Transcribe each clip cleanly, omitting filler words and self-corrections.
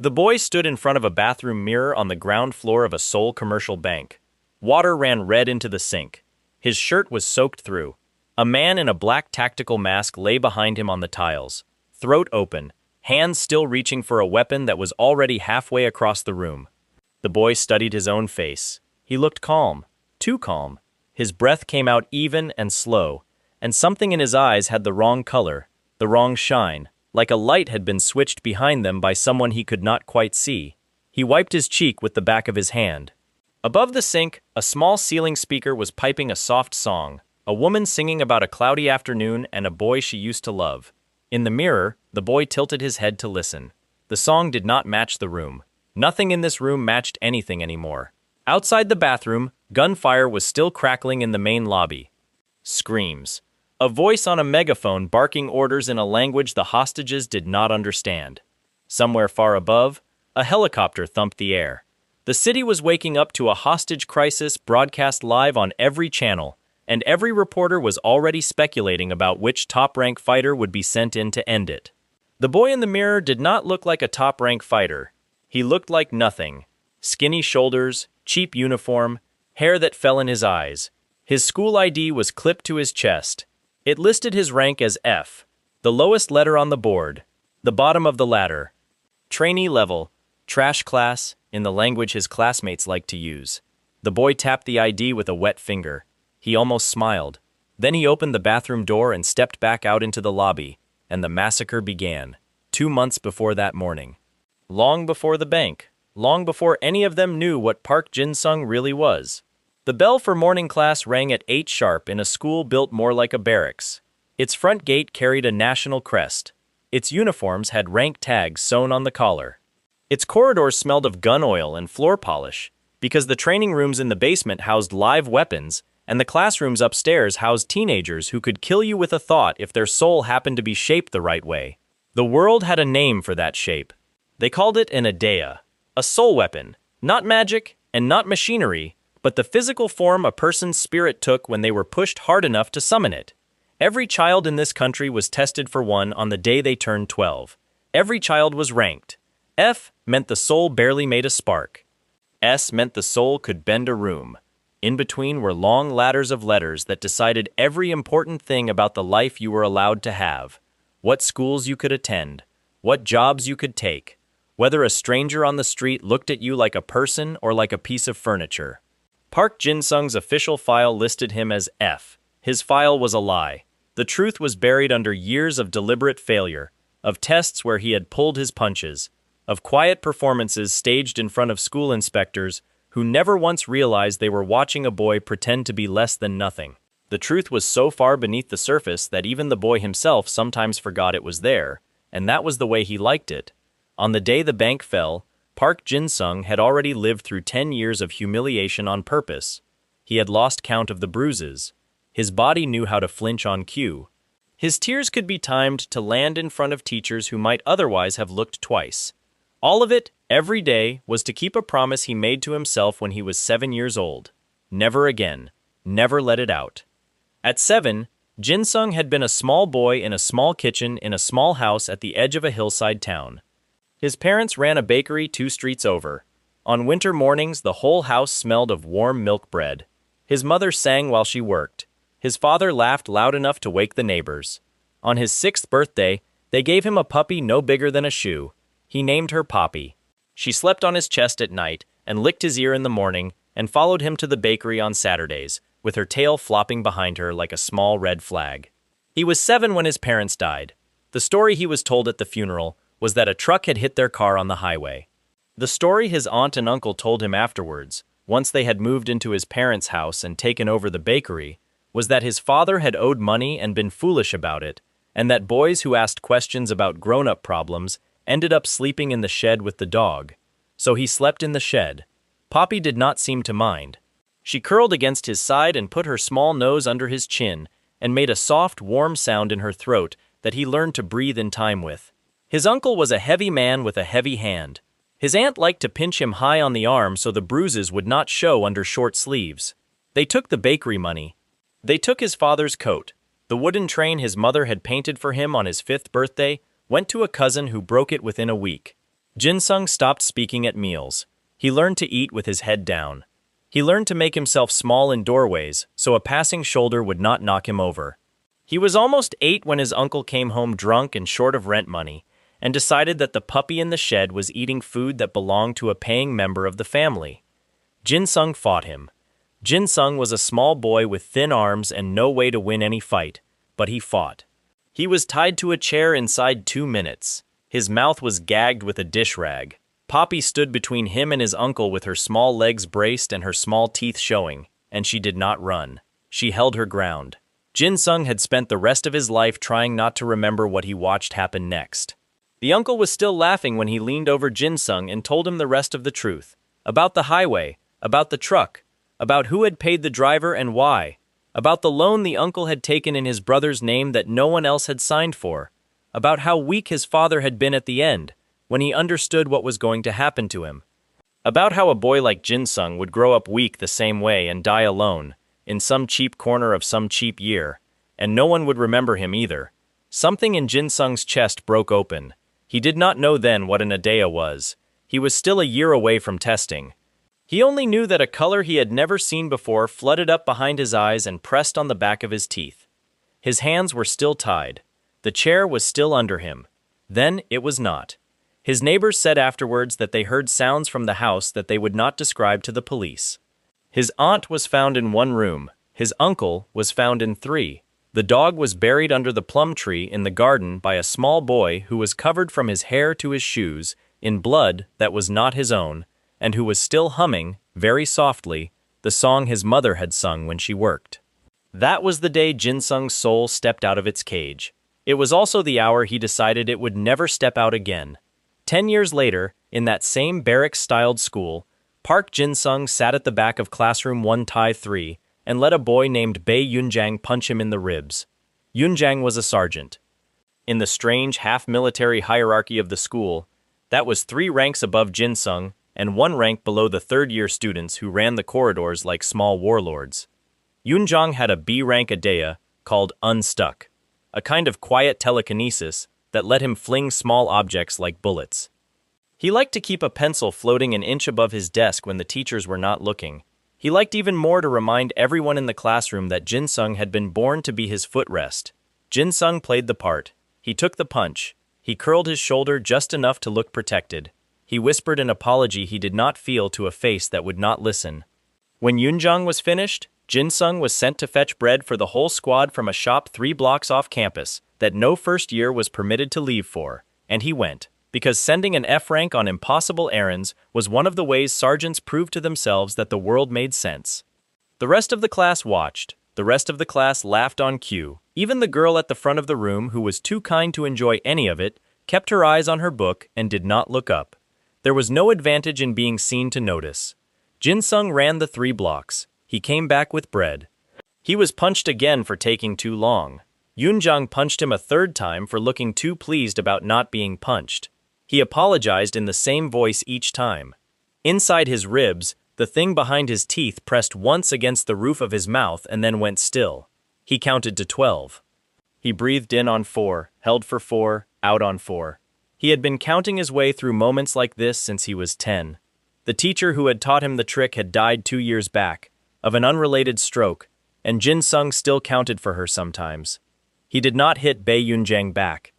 The boy stood in front of a bathroom mirror on the ground floor of a Seoul commercial bank. Water ran red into the sink. His shirt was soaked through. A man in a black tactical mask lay behind him on the tiles, throat open, hands still reaching for a weapon that was already halfway across the room. The boy studied his own face. He looked calm, too calm. His breath came out even and slow, and something in his eyes had the wrong color, the wrong shine, like a light had been switched behind them by someone he could not quite see. He wiped his cheek with the back of his hand. Above the sink, a small ceiling speaker was piping a soft song, a woman singing about a cloudy afternoon and a boy she used to love. In the mirror, the boy tilted his head to listen. The song did not match the room. Nothing in this room matched anything anymore. Outside the bathroom, gunfire was still crackling in the main lobby. Screams. A voice on a megaphone barking orders in a language the hostages did not understand. Somewhere far above, a helicopter thumped the air. The city was waking up to a hostage crisis broadcast live on every channel, and every reporter was already speculating about which top-rank fighter would be sent in to end it. The boy in the mirror did not look like a top-rank fighter. He looked like nothing. Skinny shoulders, cheap uniform, hair that fell in his eyes. His school ID was clipped to his chest. It listed his rank as F, the lowest letter on the board, the bottom of the ladder. Trainee level, trash class, in the language his classmates liked to use. The boy tapped the ID with a wet finger. He almost smiled. Then he opened the bathroom door and stepped back out into the lobby, and the massacre began, 2 months before that morning. Long before the bank, long before any of them knew what Park Jinsung really was. The bell for morning class rang at 8 sharp in a school built more like a barracks. Its front gate carried a national crest. Its uniforms had rank tags sewn on the collar. Its corridors smelled of gun oil and floor polish, because the training rooms in the basement housed live weapons, and the classrooms upstairs housed teenagers who could kill you with a thought if their soul happened to be shaped the right way. The world had a name for that shape. They called it an Adea, a soul weapon, not magic and not machinery, but the physical form a person's spirit took when they were pushed hard enough to summon it. Every child in this country was tested for one on the day they turned 12. Every child was ranked. F meant the soul barely made a spark. S meant the soul could bend a room. In between were long ladders of letters that decided every important thing about the life you were allowed to have. What schools you could attend. What jobs you could take. Whether a stranger on the street looked at you like a person or like a piece of furniture. Park Jinsung's official file listed him as F. His file was a lie. The truth was buried under years of deliberate failure, of tests where he had pulled his punches, of quiet performances staged in front of school inspectors who never once realized they were watching a boy pretend to be less than nothing. The truth was so far beneath the surface that even the boy himself sometimes forgot it was there, and that was the way he liked it. On the day the bank fell, Park Jinsung had already lived through 10 years of humiliation on purpose. He had lost count of the bruises. His body knew how to flinch on cue. His tears could be timed to land in front of teachers who might otherwise have looked twice. All of it, every day, was to keep a promise he made to himself when he was 7 years old. Never again. Never let it out. At 7, Jinsung had been a small boy in a small kitchen in a small house at the edge of a hillside town. His parents ran a bakery 2 streets over. On winter mornings, the whole house smelled of warm milk bread. His mother sang while she worked. His father laughed loud enough to wake the neighbors. On his 6th birthday, they gave him a puppy no bigger than a shoe. He named her Poppy. She slept on his chest at night and licked his ear in the morning and followed him to the bakery on Saturdays, with her tail flopping behind her like a small red flag. He was 7 when his parents died. The story he was told at the funeral was that a truck had hit their car on the highway. The story his aunt and uncle told him afterwards, once they had moved into his parents' house and taken over the bakery, was that his father had owed money and been foolish about it, and that boys who asked questions about grown-up problems ended up sleeping in the shed with the dog. So he slept in the shed. Poppy did not seem to mind. She curled against his side and put her small nose under his chin and made a soft, warm sound in her throat that he learned to breathe in time with. His uncle was a heavy man with a heavy hand. His aunt liked to pinch him high on the arm so the bruises would not show under short sleeves. They took the bakery money. They took his father's coat. The wooden train his mother had painted for him on his 5th birthday went to a cousin who broke it within a week. Jinsung stopped speaking at meals. He learned to eat with his head down. He learned to make himself small in doorways so a passing shoulder would not knock him over. He was almost 8 when his uncle came home drunk and short of rent money, and decided that the puppy in the shed was eating food that belonged to a paying member of the family. Jinsung fought him. Jinsung was a small boy with thin arms and no way to win any fight, but he fought. He was tied to a chair inside 2 minutes. His mouth was gagged with a dish rag. Poppy stood between him and his uncle with her small legs braced and her small teeth showing, and she did not run. She held her ground. Jinsung had spent the rest of his life trying not to remember what he watched happen next. The uncle was still laughing when he leaned over Jinsung and told him the rest of the truth. About the highway, about the truck, about who had paid the driver and why, about the loan the uncle had taken in his brother's name that no one else had signed for, about how weak his father had been at the end, when he understood what was going to happen to him, about how a boy like Jinsung would grow up weak the same way and die alone, in some cheap corner of some cheap year, and no one would remember him either. Something in Jinsung's chest broke open. He did not know then what an Adea was. He was still a year away from testing. He only knew that a color he had never seen before flooded up behind his eyes and pressed on the back of his teeth. His hands were still tied. The chair was still under him. Then it was not. His neighbors said afterwards that they heard sounds from the house that they would not describe to the police. His aunt was found in 1 room. His uncle was found in 3. The dog was buried under the plum tree in the garden by a small boy who was covered from his hair to his shoes in blood that was not his own, and who was still humming, very softly, the song his mother had sung when she worked. That was the day Jinsung's soul stepped out of its cage. It was also the hour he decided it would never step out again. 10 years later, in that same barracks-styled school, Park Jinsung sat at the back of classroom 1-3 and let a boy named Bae Yunjang punch him in the ribs. Yunjang was a sergeant. In the strange half-military hierarchy of the school, that was 3 ranks above Jinsung and 1 rank below the third-year students who ran the corridors like small warlords. Yunjang had a B-rank Adea called Unstuck, a kind of quiet telekinesis that let him fling small objects like bullets. He liked to keep a pencil floating an inch above his desk when the teachers were not looking. He liked even more to remind everyone in the classroom that Jinsung had been born to be his footrest. Jinsung played the part. He took the punch. He curled his shoulder just enough to look protected. He whispered an apology he did not feel to a face that would not listen. When Yunjang was finished, Jinsung was sent to fetch bread for the whole squad from a shop 3 blocks off campus that no first year was permitted to leave for, and he went, because sending an F rank on impossible errands was one of the ways sergeants proved to themselves that the world made sense. The rest of the class watched. The rest of the class laughed on cue. Even the girl at the front of the room, who was too kind to enjoy any of it, kept her eyes on her book and did not look up. There was no advantage in being seen to notice. Jinsung ran the 3 blocks. He came back with bread. He was punched again for taking too long. Yunjang punched him a 3rd time for looking too pleased about not being punched. He apologized in the same voice each time. Inside his ribs, the thing behind his teeth pressed once against the roof of his mouth and then went still. He counted to 12. He breathed in on 4, held for 4, out on 4. He had been counting his way through moments like this since he was 10. The teacher who had taught him the trick had died 2 years back, of an unrelated stroke, and Jinsung still counted for her sometimes. He did not hit Bae Yunjang back.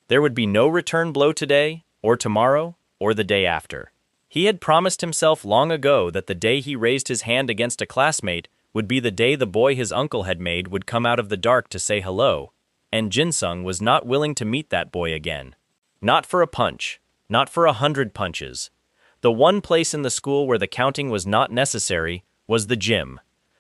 There would be no return blow today, or tomorrow, or the day after. He had promised himself long ago that the day he raised his hand against a classmate would be the day the boy his uncle had made would come out of the dark to say hello, and Jinsung was not willing to meet that boy again. Not for a punch, not for 100 punches. The one place in the school where the counting was not necessary was the gym.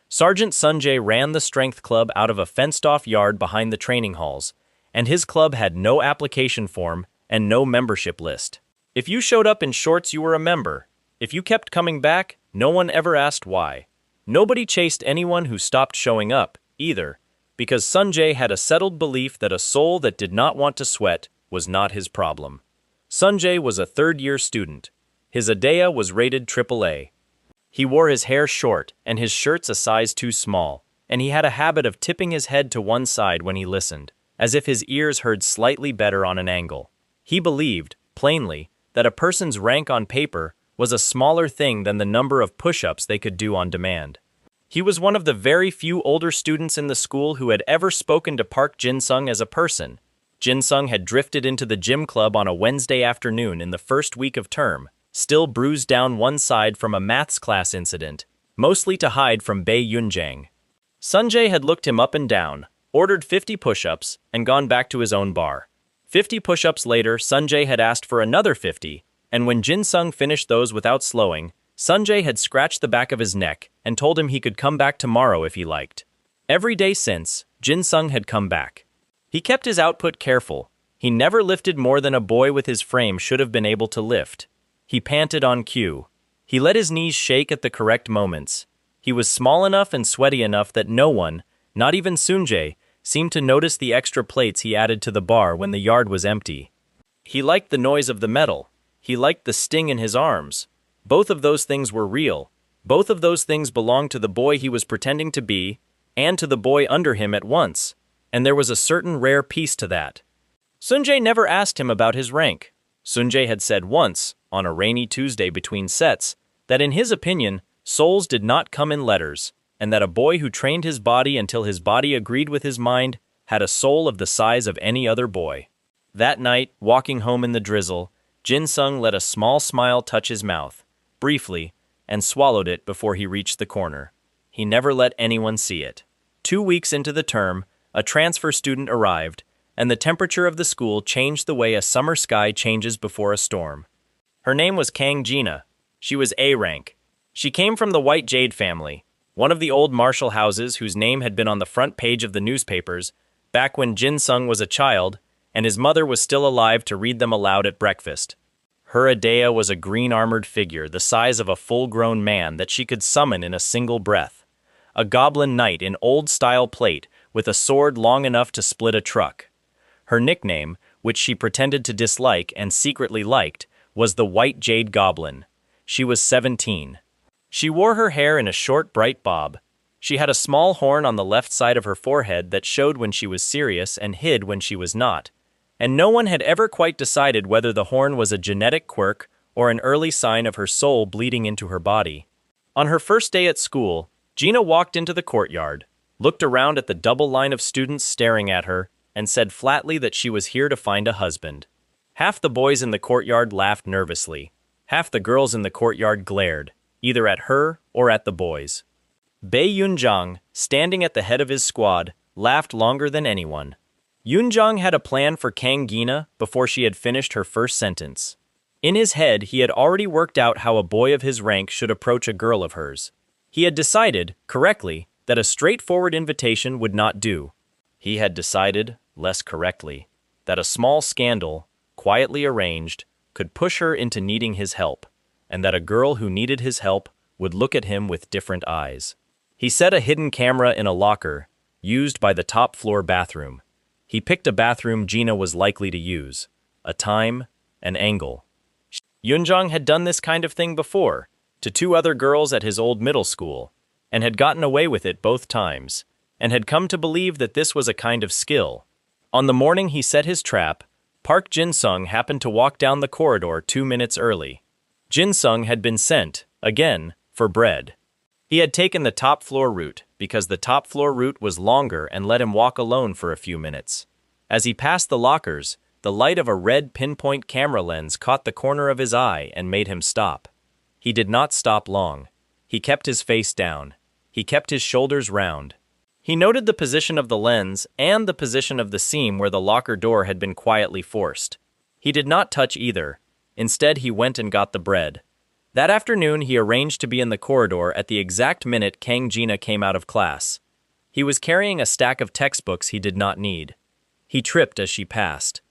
Sergeant Sunjae ran the strength club out of a fenced-off yard behind the training halls, and his club had no application form and no membership list. If you showed up in shorts, you were a member. If you kept coming back, no one ever asked why. Nobody chased anyone who stopped showing up, either, because Sunjae had a settled belief that a soul that did not want to sweat was not his problem. Sunjae was a 3rd-year student. His Adea was rated AAA. He wore his hair short and his shirts a size too small, and he had a habit of tipping his head to one side when he listened, as if his ears heard slightly better on an angle. He believed, plainly, that a person's rank on paper was a smaller thing than the number of push-ups they could do on demand. He was one of the very few older students in the school who had ever spoken to Park Jinsung as a person. Jinsung had drifted into the gym club on a Wednesday afternoon in the first week of term, still bruised down one side from a maths class incident, mostly to hide from Bae Yunjang. Sunjae had looked him up and down, ordered 50 push-ups, and gone back to his own bar. 50 push-ups later, Sunjae had asked for another 50, and when Jinsung finished those without slowing, Sunjae had scratched the back of his neck and told him he could come back tomorrow if he liked. Every day since, Jinsung had come back. He kept his output careful. He never lifted more than a boy with his frame should have been able to lift. He panted on cue. He let his knees shake at the correct moments. He was small enough and sweaty enough that no one, not even Sunjae, seemed to notice the extra plates he added to the bar when the yard was empty. He liked the noise of the metal. He liked the sting in his arms. Both of those things were real. Both of those things belonged to the boy he was pretending to be, and to the boy under him at once, and there was a certain rare peace to that. Sunjae never asked him about his rank. Sunjae had said once, on a rainy Tuesday between sets, that in his opinion, souls did not come in letters, and that a boy who trained his body until his body agreed with his mind had a soul of the size of any other boy. That night, walking home in the drizzle, Jinsung let a small smile touch his mouth, briefly, and swallowed it before he reached the corner. He never let anyone see it. 2 weeks into the term, a transfer student arrived, and the temperature of the school changed the way a summer sky changes before a storm. Her name was Kang Gina. She was A rank. She came from the White Jade family, one of the old Marshall houses whose name had been on the front page of the newspapers back when Jinsung was a child and his mother was still alive to read them aloud at breakfast. Her Adea was a green-armored figure the size of a full-grown man that she could summon in a single breath. A goblin knight in old-style plate with a sword long enough to split a truck. Her nickname, which she pretended to dislike and secretly liked, was the White Jade Goblin. She was 17. She wore her hair in a short, bright bob. She had a small horn on the left side of her forehead that showed when she was serious and hid when she was not. And no one had ever quite decided whether the horn was a genetic quirk or an early sign of her soul bleeding into her body. On her first day at school, Gina walked into the courtyard, looked around at the double line of students staring at her, and said flatly that she was here to find a husband. Half the boys in the courtyard laughed nervously. Half the girls in the courtyard glared, either at her or at the boys. Bae Yunjang, standing at the head of his squad, laughed longer than anyone. Yunjang had a plan for Kang Gina before she had finished her first sentence. In his head, he had already worked out how a boy of his rank should approach a girl of hers. He had decided, correctly, that a straightforward invitation would not do. He had decided, less correctly, that a small scandal, quietly arranged, could push her into needing his help, and that a girl who needed his help would look at him with different eyes. He set a hidden camera in a locker, used by the top-floor bathroom. He picked a bathroom Gina was likely to use, a time, an angle. Yunjang had done this kind of thing before, to 2 other girls at his old middle school, and had gotten away with it both times, and had come to believe that this was a kind of skill. On the morning he set his trap, Park Jinsung happened to walk down the corridor 2 minutes early. Jinsung had been sent, again, for bread. He had taken the top-floor route, because the top-floor route was longer and let him walk alone for a few minutes. As he passed the lockers, the light of a red pinpoint camera lens caught the corner of his eye and made him stop. He did not stop long. He kept his face down. He kept his shoulders round. He noted the position of the lens and the position of the seam where the locker door had been quietly forced. He did not touch either. Instead, he went and got the bread. That afternoon, he arranged to be in the corridor at the exact minute Kang Gina came out of class. He was carrying a stack of textbooks he did not need. He tripped as she passed.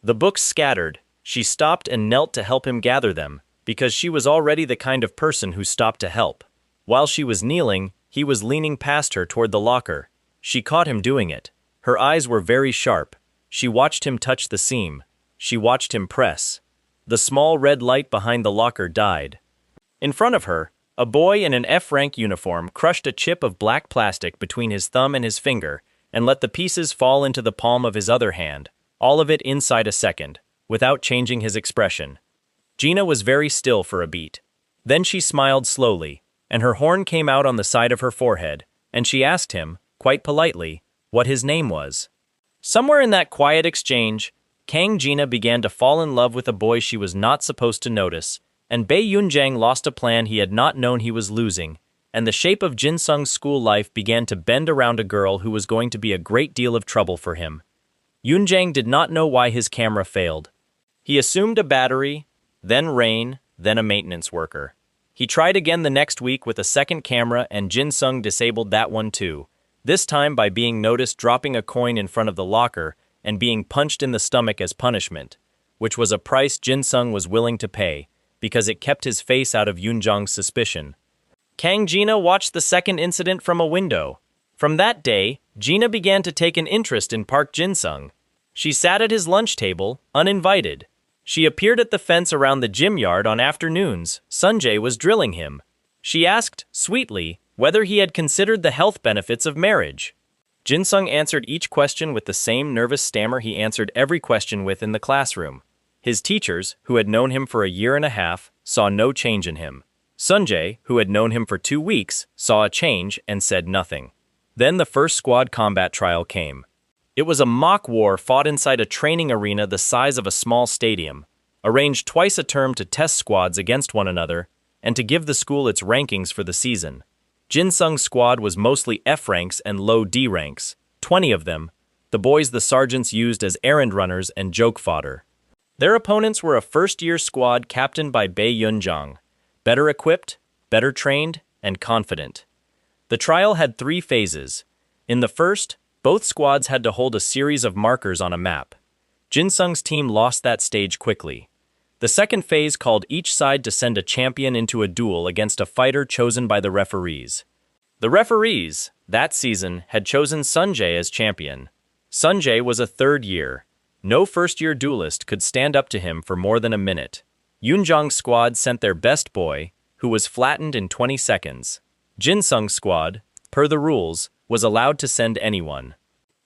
The books scattered. She stopped and knelt to help him gather them, because she was already the kind of person who stopped to help. While she was kneeling, he was leaning past her toward the locker. She caught him doing it. Her eyes were very sharp. She watched him touch the seam. She watched him press. The small red light behind the locker died. In front of her, a boy in an F-rank uniform crushed a chip of black plastic between his thumb and his finger and let the pieces fall into the palm of his other hand, all of it inside a second, without changing his expression. Gina was very still for a beat. Then she smiled slowly, and her horn came out on the side of her forehead, and she asked him, quite politely, what his name was. Somewhere in that quiet exchange, Kang Gina began to fall in love with a boy she was not supposed to notice, and Bae Yunjang lost a plan he had not known he was losing, and the shape of Jinsung's school life began to bend around a girl who was going to be a great deal of trouble for him. Yunjang did not know why his camera failed. He assumed a battery, then rain, then a maintenance worker. He tried again the next week with a second camera, and Jinsung disabled that one too, this time by being noticed dropping a coin in front of the locker and being punched in the stomach as punishment, which was a price Jinsung was willing to pay, because it kept his face out of Yunjang's suspicion. Kang Gina watched the second incident from a window. From that day, Gina began to take an interest in Park Jinsung. She sat at his lunch table, uninvited. She appeared at the fence around the gym yard on afternoons. Sunjae was drilling him. She asked, sweetly, whether he had considered the health benefits of marriage. Jinsung answered each question with the same nervous stammer he answered every question with in the classroom. His teachers, who had known him for a year and a half, saw no change in him. Sunjae, who had known him for 2 weeks, saw a change and said nothing. Then the first squad combat trial came. It was a mock war fought inside a training arena the size of a small stadium, arranged twice a term to test squads against one another and to give the school its rankings for the season. Jinsung's squad was mostly F ranks and low D ranks, 20 of them, the boys the sergeants used as errand runners and joke fodder. Their opponents were a first-year squad captained by Bae Yunjang, better equipped, better trained, and confident. The trial had 3 phases. In the first, both squads had to hold a series of markers on a map. Jinsung's team lost that stage quickly. The second phase called each side to send a champion into a duel against a fighter chosen by the referees. The referees, that season, had chosen Sunjae as champion. Sunjae was a third year. No first-year duelist could stand up to him for more than a minute. Yunjang's squad sent their best boy, who was flattened in 20 seconds. Jinsung's squad, per the rules, was allowed to send anyone.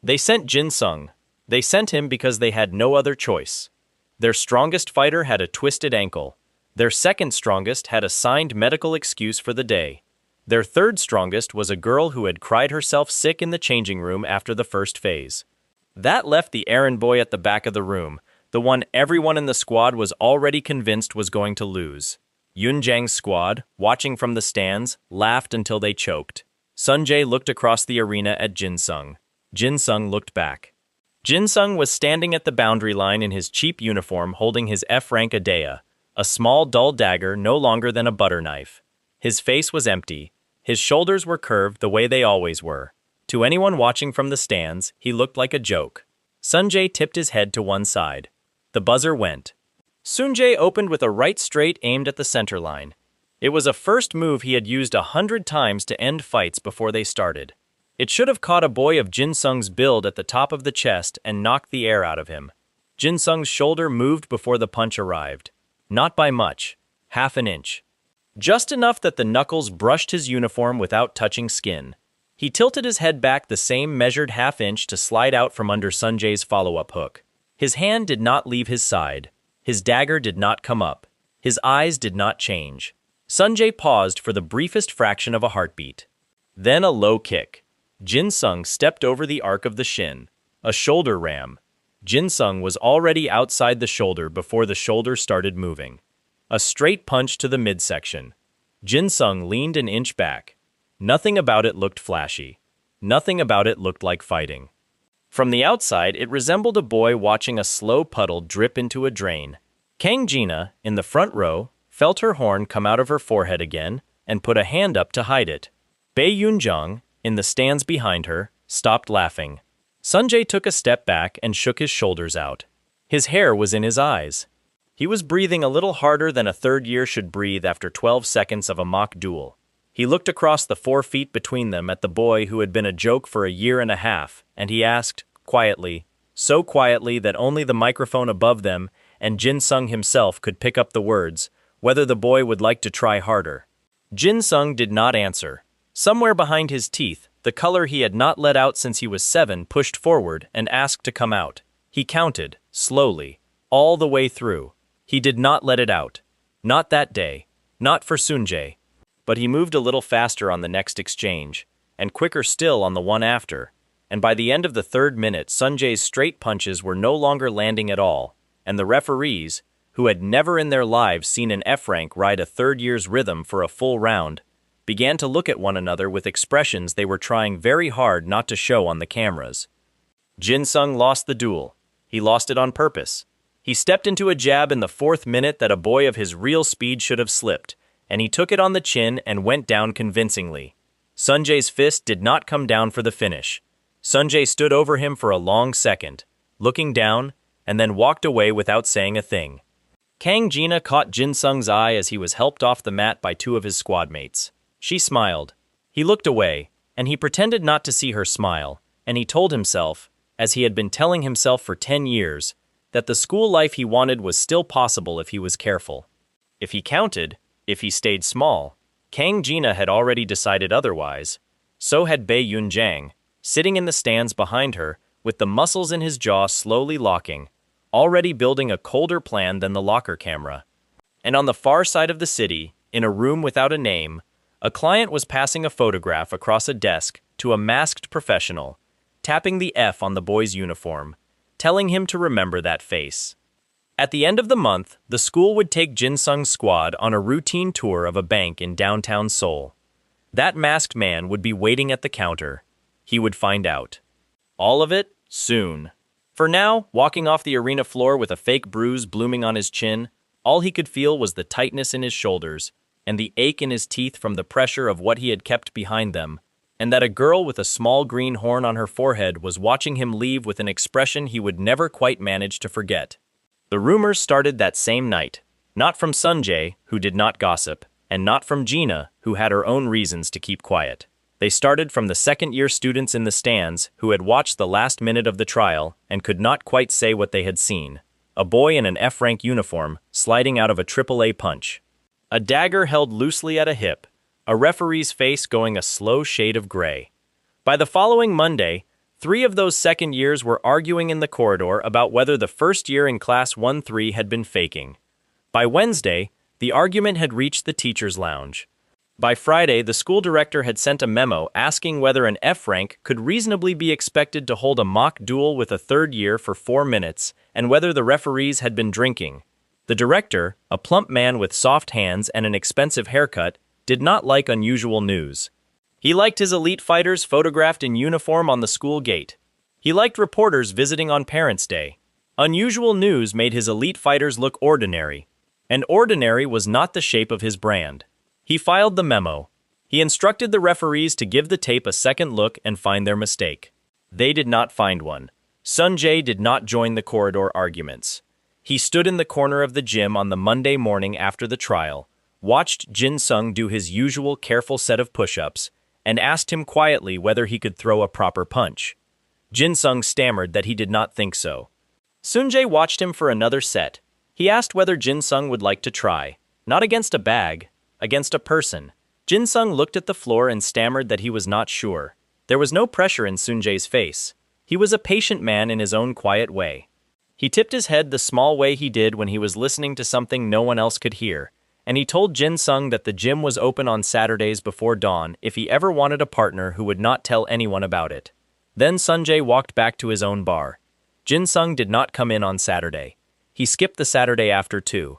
They sent Jinsung. They sent him because they had no other choice. Their strongest fighter had a twisted ankle. Their second strongest had a signed medical excuse for the day. Their third strongest was a girl who had cried herself sick in the changing room after the first phase. That left the errand boy at the back of the room, the one everyone in the squad was already convinced was going to lose. Yunjang's squad, watching from the stands, laughed until they choked. Sunjae looked across the arena at Jinsung. Jinsung looked back. Jinsung was standing at the boundary line in his cheap uniform holding his F-rank Adea, a small dull dagger no longer than a butter knife. His face was empty. His shoulders were curved the way they always were. To anyone watching from the stands, he looked like a joke. Sunjae tipped his head to one side. The buzzer went. Sunjae opened with a right straight aimed at the center line. It was a first move he had used 100 times to end fights before they started. It should have caught a boy of Jinsung's build at the top of the chest and knocked the air out of him. Jinsung's shoulder moved before the punch arrived. Not by much, half an inch. Just enough that the knuckles brushed his uniform without touching skin. He tilted his head back the same measured half inch to slide out from under Sunjae's follow-up hook. His hand did not leave his side. His dagger did not come up. His eyes did not change. Sunjae paused for the briefest fraction of a heartbeat. Then a low kick. Jinsung stepped over the arc of the shin. A shoulder ram. Jinsung was already outside the shoulder before the shoulder started moving. A straight punch to the midsection. Jinsung leaned an inch back. Nothing about it looked flashy. Nothing about it looked like fighting. From the outside, it resembled a boy watching a slow puddle drip into a drain. Kang Gina, in the front row, felt her horn come out of her forehead again and put a hand up to hide it. Bae Yunjang, in the stands behind her, stopped laughing. Sunjae took a step back and shook his shoulders out. His hair was in his eyes. He was breathing a little harder than a third year should breathe after 12 seconds of a mock duel. He looked across the 4 feet between them at the boy who had been a joke for a year and a half, and he asked, quietly, so quietly that only the microphone above them and Jinsung himself could pick up the words, whether the boy would like to try harder. Jinsung did not answer. Somewhere behind his teeth, the color he had not let out since he was 7 pushed forward and asked to come out. He counted, slowly, all the way through. He did not let it out. Not that day, not for Sunjae. But he moved a little faster on the next exchange, and quicker still on the one after, and by the end of the third minute Sunjae's straight punches were no longer landing at all, and the referees, who had never in their lives seen an F-rank ride a third year's rhythm for a full round, began to look at one another with expressions they were trying very hard not to show on the cameras. Jinsung lost the duel. He lost it on purpose. He stepped into a jab in the fourth minute that a boy of his real speed should have slipped, and he took it on the chin and went down convincingly. Sunjae's fist did not come down for the finish. Sunjae stood over him for a long second, looking down, and then walked away without saying a thing. Kang Jina caught Jinsung's eye as he was helped off the mat by two of his squad mates. She smiled. He looked away, and he pretended not to see her smile, and he told himself, as he had been telling himself for 10 years, that the school life he wanted was still possible if he was careful. If he counted, if he stayed small. Kang Jina had already decided otherwise. So had Bae Yunjang, sitting in the stands behind her, with the muscles in his jaw slowly locking, already building a colder plan than the locker camera. And on the far side of the city, in a room without a name, a client was passing a photograph across a desk to a masked professional, tapping the F on the boy's uniform, telling him to remember that face. At the end of the month, the school would take Jinsung's squad on a routine tour of a bank in downtown Seoul. That masked man would be waiting at the counter. He would find out. All of it, soon. For now, walking off the arena floor with a fake bruise blooming on his chin, all he could feel was the tightness in his shoulders, and the ache in his teeth from the pressure of what he had kept behind them, and that a girl with a small green horn on her forehead was watching him leave with an expression he would never quite manage to forget. The rumors started that same night, not from Sunjae, who did not gossip, and not from Gina, who had her own reasons to keep quiet. They started from the second-year students in the stands who had watched the last minute of the trial and could not quite say what they had seen. A boy in an F-rank uniform sliding out of a AAA punch. A dagger held loosely at a hip, a referee's face going a slow shade of gray. By the following Monday, 3 of those second years were arguing in the corridor about whether the first year in Class 1-3 had been faking. By Wednesday, the argument had reached the teacher's lounge. By Friday, the school director had sent a memo asking whether an F-rank could reasonably be expected to hold a mock duel with a third year for 4 minutes, and whether the referees had been drinking. The director, a plump man with soft hands and an expensive haircut, did not like unusual news. He liked his elite fighters photographed in uniform on the school gate. He liked reporters visiting on Parents' Day. Unusual news made his elite fighters look ordinary, and ordinary was not the shape of his brand. He filed the memo. He instructed the referees to give the tape a second look and find their mistake. They did not find one. Sunjae did not join the corridor arguments. He stood in the corner of the gym on the Monday morning after the trial, watched Jinsung do his usual careful set of push-ups, and asked him quietly whether he could throw a proper punch. Jinsung stammered that he did not think so. Sunjae watched him for another set. He asked whether Jinsung would like to try, not against a bag, against a person. Jinsung looked at the floor and stammered that he was not sure. There was no pressure in Sunjae's face. He was a patient man in his own quiet way. He tipped his head the small way he did when he was listening to something no one else could hear, and he told Jinsung that the gym was open on Saturdays before dawn if he ever wanted a partner who would not tell anyone about it. Then Sunjae walked back to his own bar. Jinsung did not come in on Saturday. He skipped the Saturday after too.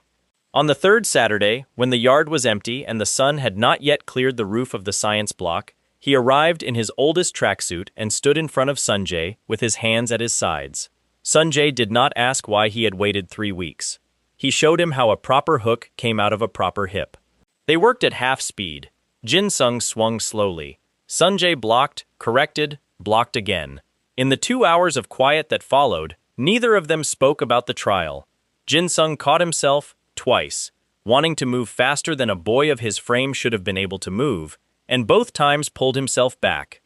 On the third Saturday, when the yard was empty and the sun had not yet cleared the roof of the science block, he arrived in his oldest tracksuit and stood in front of Sunjae with his hands at his sides. Sunjae did not ask why he had waited 3 weeks. He showed him how a proper hook came out of a proper hip. They worked at half speed. Jinsung swung slowly. Sunjae blocked, corrected, blocked again. In the 2 hours of quiet that followed, neither of them spoke about the trial. Jinsung caught himself, twice, wanting to move faster than a boy of his frame should have been able to move, and both times pulled himself back.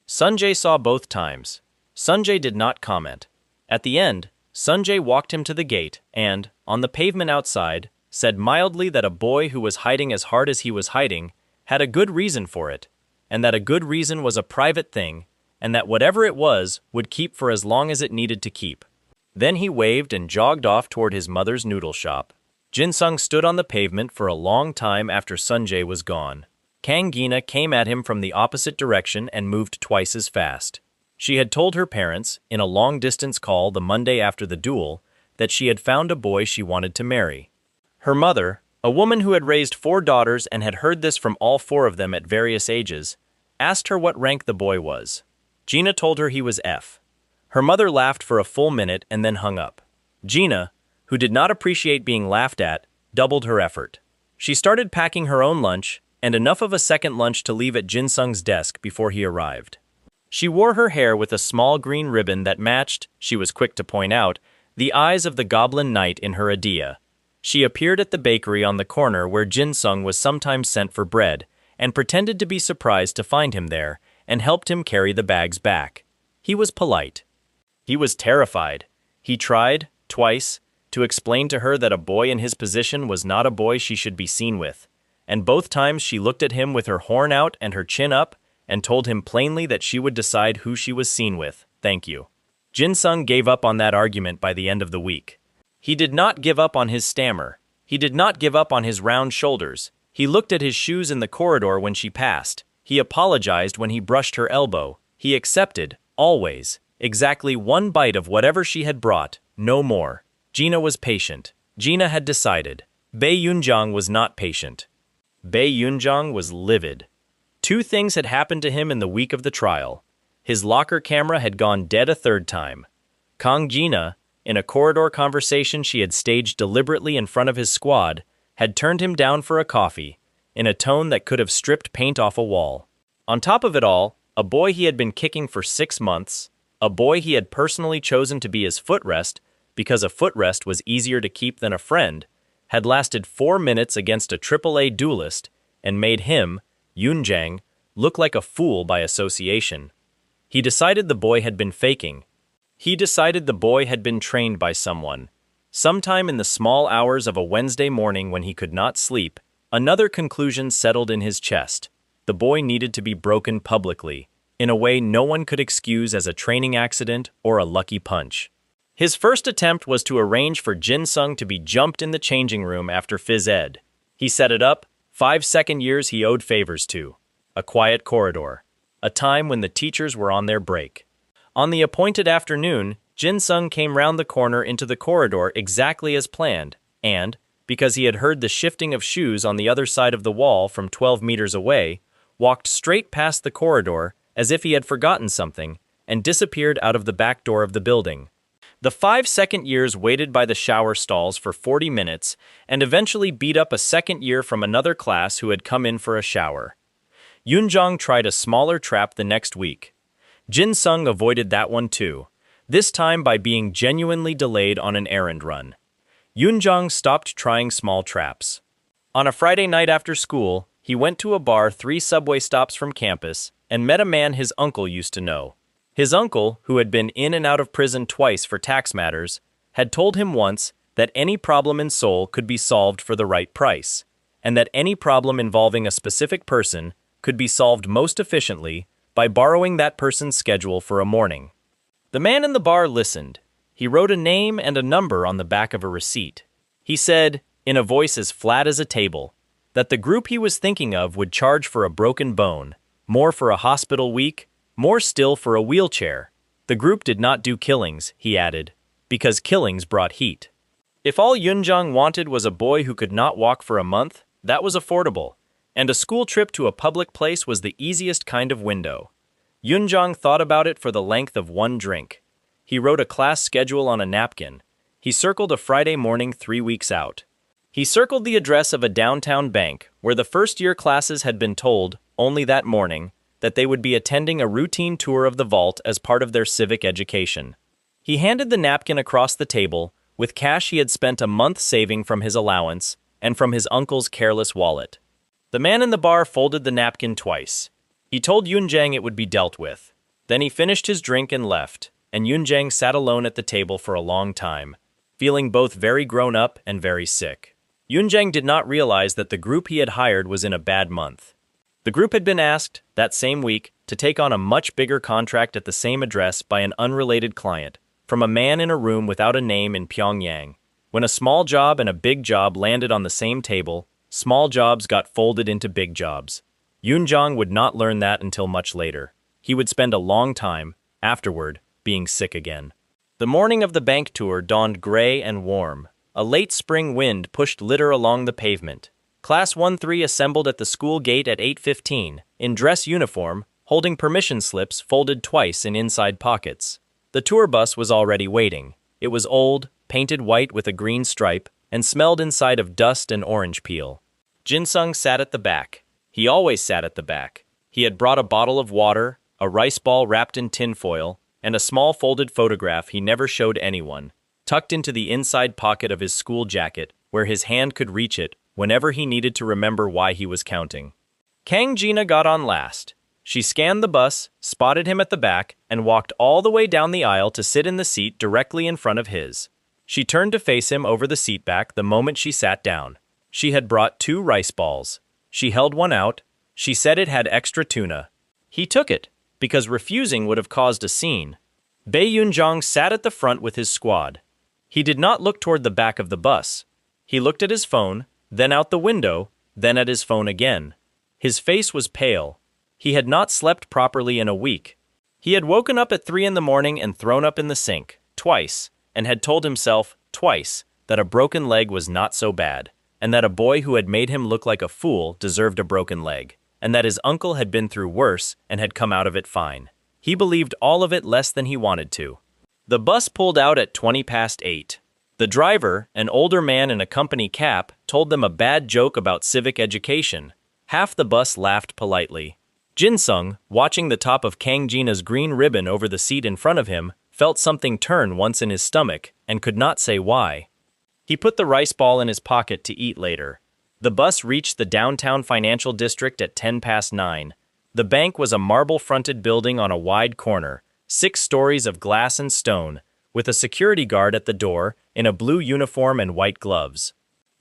Sunjae saw both times. Sunjae did not comment. At the end, Sunjae walked him to the gate and, on the pavement outside, said mildly that a boy who was hiding as hard as he was hiding had a good reason for it, and that a good reason was a private thing, and that whatever it was would keep for as long as it needed to keep. Then he waved and jogged off toward his mother's noodle shop. Jinsung stood on the pavement for a long time after Sunjae was gone. Kang Gina came at him from the opposite direction and moved twice as fast. She had told her parents, in a long-distance call the Monday after the duel, that she had found a boy she wanted to marry. Her mother, a woman who had raised 4 daughters and had heard this from all 4 of them at various ages, asked her what rank the boy was. Gina told her he was F. Her mother laughed for a full minute and then hung up. Gina, who did not appreciate being laughed at, doubled her effort. She started packing her own lunch, and enough of a second lunch to leave at Jinsung's desk before he arrived. She wore her hair with a small green ribbon that matched, she was quick to point out, the eyes of the goblin knight in her Adea. She appeared at the bakery on the corner where Jinsung was sometimes sent for bread, and pretended to be surprised to find him there, and helped him carry the bags back. He was polite. He was terrified. He tried, twice, to explain to her that a boy in his position was not a boy she should be seen with, and both times she looked at him with her horn out and her chin up, and told him plainly that she would decide who she was seen with, thank you. Jinsung gave up on that argument by the end of the week. He did not give up on his stammer. He did not give up on his round shoulders. He looked at his shoes in the corridor when she passed. He apologized when he brushed her elbow. He accepted, always, exactly 1 bite of whatever she had brought, no more. Gina was patient. Gina had decided. Bae Yunjong was not patient. Bae Yunjong was livid. 2 things had happened to him in the week of the trial. His locker camera had gone dead a 3rd time. Kang Gina, in a corridor conversation she had staged deliberately in front of his squad, had turned him down for a coffee, in a tone that could have stripped paint off a wall. On top of it all, a boy he had been kicking for 6 months, a boy he had personally chosen to be his footrest because a footrest was easier to keep than a friend, had lasted 4 minutes against a AAA duelist and made him, Yunjang, look like a fool by association. He decided the boy had been faking. He decided the boy had been trained by someone. Sometime in the small hours of a Wednesday morning when he could not sleep, another conclusion settled in his chest. The boy needed to be broken publicly, in a way no one could excuse as a training accident or a lucky punch. His first attempt was to arrange for Jinsung to be jumped in the changing room after phys ed. He set it up, 5 second years he owed favors to. A quiet corridor. A time when the teachers were on their break. On the appointed afternoon, Jinsung came round the corner into the corridor exactly as planned, and, because he had heard the shifting of shoes on the other side of the wall from 12 meters away, walked straight past the corridor as if he had forgotten something, and disappeared out of the back door of the building. The 5 second years waited by the shower stalls for 40 minutes and eventually beat up a second year from another class who had come in for a shower. Yunjong tried a smaller trap the next week. Jinsung avoided that one too, this time by being genuinely delayed on an errand run. Yunjong stopped trying small traps. On a Friday night after school, he went to a bar 3 subway stops from campus and met a man his uncle used to know. His uncle, who had been in and out of prison twice for tax matters, had told him once that any problem in Seoul could be solved for the right price, and that any problem involving a specific person could be solved most efficiently by borrowing that person's schedule for a morning. The man in the bar listened. He wrote a name and a number on the back of a receipt. He said, in a voice as flat as a table, that the group he was thinking of would charge for a broken bone, more for a hospital week, more still for a wheelchair. The group did not do killings, he added, because killings brought heat. If all Yunjong wanted was a boy who could not walk for a month, that was affordable, and a school trip to a public place was the easiest kind of window. Yunjong thought about it for the length of 1 drink. He wrote a class schedule on a napkin. He circled a Friday morning 3 weeks out. He circled the address of a downtown bank where the first-year classes had been told, only that morning, that they would be attending a routine tour of the vault as part of their civic education. He handed the napkin across the table, with cash he had spent a month saving from his allowance and from his uncle's careless wallet. The man in the bar folded the napkin twice. He told Yunjang it would be dealt with. Then he finished his drink and left, and Yunjang sat alone at the table for a long time, feeling both very grown up and very sick. Yunjang did not realize that the group he had hired was in a bad month. The group had been asked, that same week, to take on a much bigger contract at the same address by an unrelated client, from a man in a room without a name in Pyongyang. When a small job and a big job landed on the same table, small jobs got folded into big jobs. Yoonjong would not learn that until much later. He would spend a long time, afterward, being sick again. The morning of the bank tour dawned gray and warm. A late spring wind pushed litter along the pavement. Class 1-3 assembled at the school gate at 8:15, in dress uniform, holding permission slips folded twice in inside pockets. The tour bus was already waiting. It was old, painted white with a green stripe, and smelled inside of dust and orange peel. Jinsung sat at the back. He always sat at the back. He had brought a bottle of water, a rice ball wrapped in tinfoil, and a small folded photograph he never showed anyone, tucked into the inside pocket of his school jacket, where his hand could reach it whenever he needed to remember why he was counting. Kang Jina got on last. She scanned the bus, spotted him at the back, and walked all the way down the aisle to sit in the seat directly in front of his. She turned to face him over the seat back the moment she sat down. She had brought 2 rice balls. She held one out. She said it had extra tuna. He took it, because refusing would have caused a scene. Bae Yoonjong sat at the front with his squad. He did not look toward the back of the bus. He looked at his phone, then out the window, then at his phone again. His face was pale. He had not slept properly in a week. He had woken up at 3 in the morning and thrown up in the sink, twice, and had told himself, twice, that a broken leg was not so bad, and that a boy who had made him look like a fool deserved a broken leg, and that his uncle had been through worse and had come out of it fine. He believed all of it less than he wanted to. The bus pulled out at 8:20. The driver, an older man in a company cap, told them a bad joke about civic education. Half the bus laughed politely. Jinsung, watching the top of Kang Jina's green ribbon over the seat in front of him, felt something turn once in his stomach and could not say why. He put the rice ball in his pocket to eat later. The bus reached the downtown financial district at 9:10. The bank was a marble-fronted building on a wide corner, 6 stories of glass and stone, with a security guard at the door in a blue uniform and white gloves.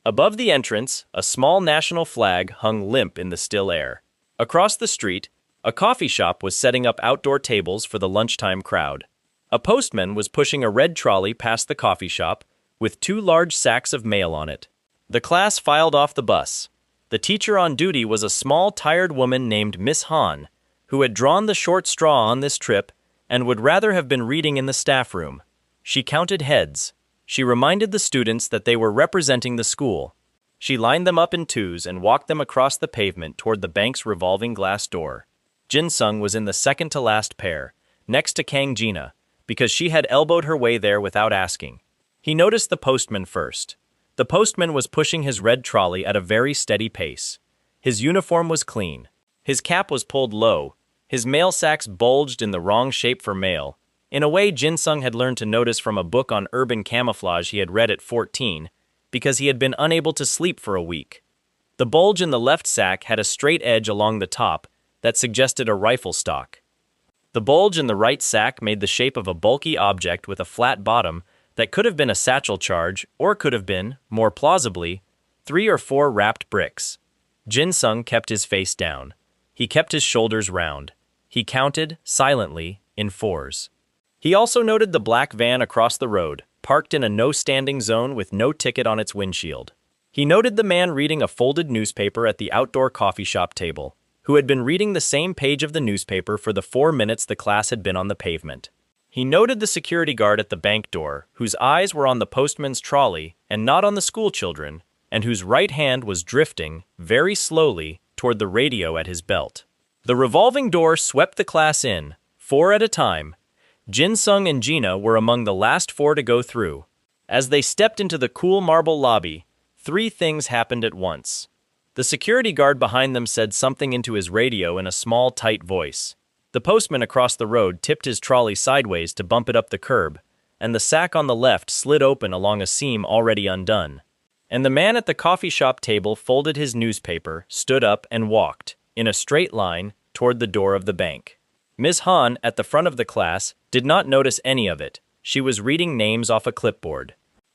Above the entrance, a small national flag hung limp in the still air. Across the street, a coffee shop was setting up outdoor tables for the lunchtime crowd. A postman was pushing a red trolley past the coffee shop with 2 large sacks of mail on it. The class filed off the bus. The teacher on duty was a small, tired woman named Miss Han, who had drawn the short straw on this trip and would rather have been reading in the staff room. She counted heads. She reminded the students that they were representing the school. She lined them up in 2s and walked them across the pavement toward the bank's revolving glass door. Jinsung was in the second-to-last pair, next to Kang Jina, because she had elbowed her way there without asking. He noticed the postman first. The postman was pushing his red trolley at a very steady pace. His uniform was clean. His cap was pulled low. His mail sacks bulged in the wrong shape for mail, in a way Jinsung had learned to notice from a book on urban camouflage he had read at 14, because he had been unable to sleep for a week. The bulge in the left sack had a straight edge along the top that suggested a rifle stock. The bulge in the right sack made the shape of a bulky object with a flat bottom that could have been a satchel charge or could have been, more plausibly, 3 or 4 wrapped bricks. Jinsung kept his face down. He kept his shoulders round. He counted, silently, in 4s. He also noted the black van across the road, parked in a no-standing zone with no ticket on its windshield. He noted the man reading a folded newspaper at the outdoor coffee shop table, who had been reading the same page of the newspaper for the 4 minutes the class had been on the pavement. He noted the security guard at the bank door, whose eyes were on the postman's trolley and not on the school children, and whose right hand was drifting, very slowly, toward the radio at his belt. The revolving door swept the class in, 4 at a time. Jinsung and Jina were among the last 4 to go through. As they stepped into the cool marble lobby, 3 things happened at once. The security guard behind them said something into his radio in a small, tight voice. The postman across the road tipped his trolley sideways to bump it up the curb, and the sack on the left slid open along a seam already undone. And the man at the coffee shop table folded his newspaper, stood up, and walked, in a straight line, toward the door of the bank. Ms. Han, at the front of the class, did not notice any of it. She was reading names off a clipboard.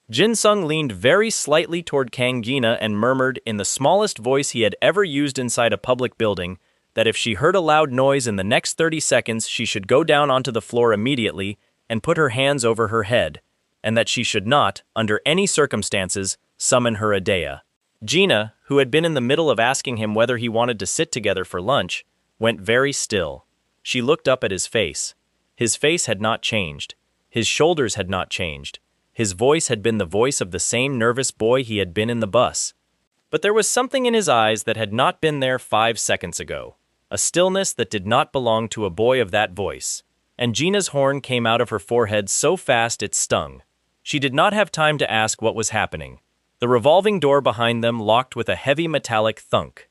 Jinsung leaned very slightly toward Kang Jina and murmured, in the smallest voice he had ever used inside a public building, that if she heard a loud noise in the next 30 seconds, she should go down onto the floor immediately and put her hands over her head, and that she should not, under any circumstances, summon her Adea. Gina, who had been in the middle of asking him whether he wanted to sit together for lunch, went very still. She looked up at his face. His face had not changed. His shoulders had not changed. His voice had been the voice of the same nervous boy he had been in the bus. But there was something in his eyes that had not been there 5 seconds ago, a stillness that did not belong to a boy of that voice. And Gina's horn came out of her forehead so fast it stung. She did not have time to ask what was happening. The revolving door behind them locked with a heavy metallic thunk.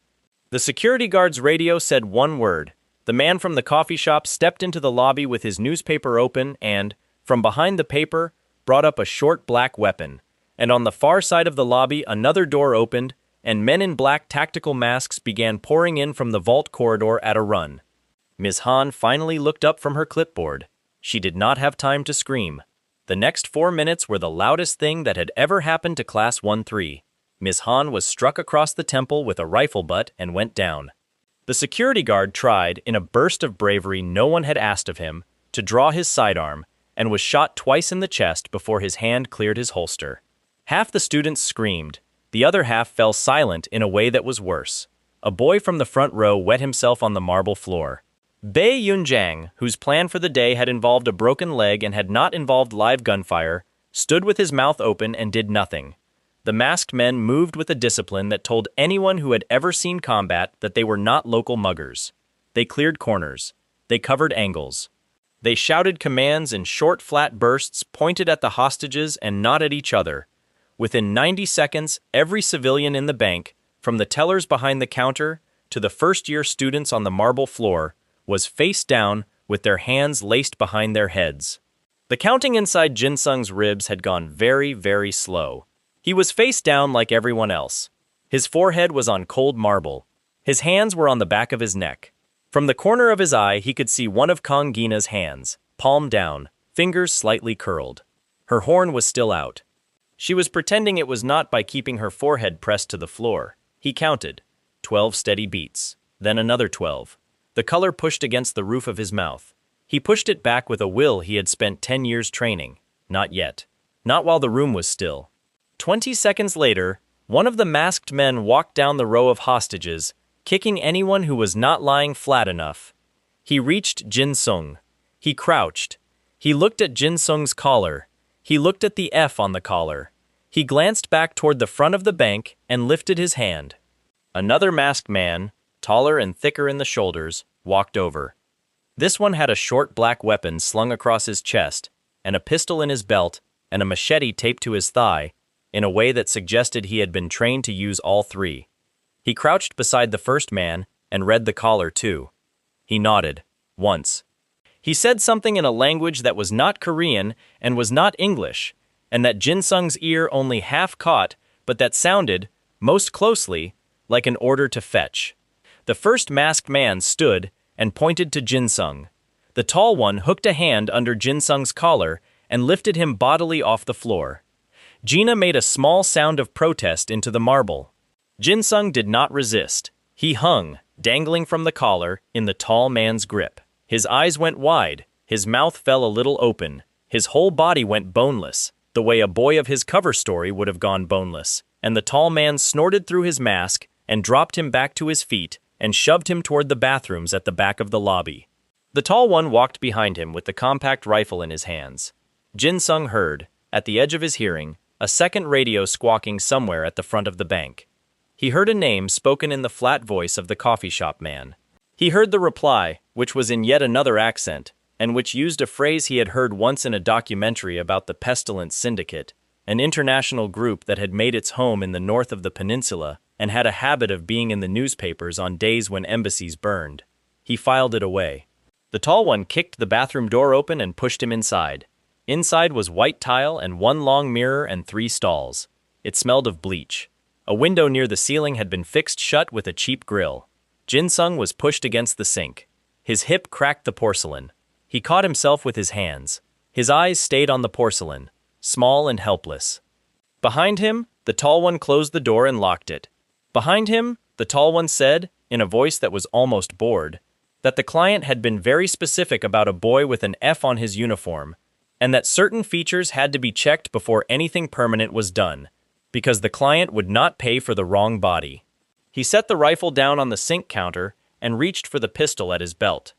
The security guard's radio said one word. The man from the coffee shop stepped into the lobby with his newspaper open and, from behind the paper, brought up a short black weapon. And on the far side of the lobby another door opened, and men in black tactical masks began pouring in from the vault corridor at a run. Ms. Han finally looked up from her clipboard. She did not have time to scream. The next 4 minutes were the loudest thing that had ever happened to Class 1-3. Ms. Han was struck across the temple with a rifle butt and went down. The security guard tried, in a burst of bravery no one had asked of him, to draw his sidearm, and was shot twice in the chest before his hand cleared his holster. Half the students screamed. The other half fell silent in a way that was worse. A boy from the front row wet himself on the marble floor. Bei Yunjiang, whose plan for the day had involved a broken leg and had not involved live gunfire, stood with his mouth open and did nothing. The masked men moved with a discipline that told anyone who had ever seen combat that they were not local muggers. They cleared corners. They covered angles. They shouted commands in short, flat bursts pointed at the hostages and not at each other. Within 90 seconds, every civilian in the bank, from the tellers behind the counter to the first-year students on the marble floor, was face down with their hands laced behind their heads. The counting inside Jinsung's ribs had gone very, very slow. He was face down like everyone else. His forehead was on cold marble. His hands were on the back of his neck. From the corner of his eye he could see one of Kong Gina's hands, palm down, fingers slightly curled. Her horn was still out. She was pretending it was not by keeping her forehead pressed to the floor. He counted. 12 steady beats. Then another 12. The color pushed against the roof of his mouth. He pushed it back with a will he had spent 10 years training. Not yet. Not while the room was still. 20 seconds later, one of the masked men walked down the row of hostages, kicking anyone who was not lying flat enough. He reached Jinsung. He crouched. He looked at Jinsung's collar. He looked at the F on the collar. He glanced back toward the front of the bank and lifted his hand. Another masked man, taller and thicker in the shoulders, walked over. This one had a short black weapon slung across his chest, and a pistol in his belt, and a machete taped to his thigh, in a way that suggested he had been trained to use all three. He crouched beside the first man and read the collar too. He nodded, once. He said something in a language that was not Korean and was not English, and that Jinsung's ear only half caught, but that sounded, most closely, like an order to fetch. The first masked man stood and pointed to Jinsung. The tall one hooked a hand under Jinsung's collar and lifted him bodily off the floor. Gina made a small sound of protest into the marble. Jinsung did not resist. He hung, dangling from the collar, in the tall man's grip. His eyes went wide, his mouth fell a little open, his whole body went boneless, the way a boy of his cover story would have gone boneless, and the tall man snorted through his mask and dropped him back to his feet and shoved him toward the bathrooms at the back of the lobby. The tall one walked behind him with the compact rifle in his hands. Jinsung heard, at the edge of his hearing, a second radio squawking somewhere at the front of the bank. He heard a name spoken in the flat voice of the coffee shop man. He heard the reply, which was in yet another accent, and which used a phrase he had heard once in a documentary about the Pestilence Syndicate, an international group that had made its home in the north of the peninsula and had a habit of being in the newspapers on days when embassies burned. He filed it away. The tall one kicked the bathroom door open and pushed him inside. Inside was white tile and one long mirror and 3 stalls. It smelled of bleach. A window near the ceiling had been fixed shut with a cheap grill. Jinsung was pushed against the sink. His hip cracked the porcelain. He caught himself with his hands. His eyes stayed on the porcelain, small and helpless. Behind him, the tall one closed the door and locked it. Behind him, the tall one said, in a voice that was almost bored, that the client had been very specific about a boy with an F on his uniform, and that certain features had to be checked before anything permanent was done, because the client would not pay for the wrong body. He set the rifle down on the sink counter and reached for the pistol at his belt.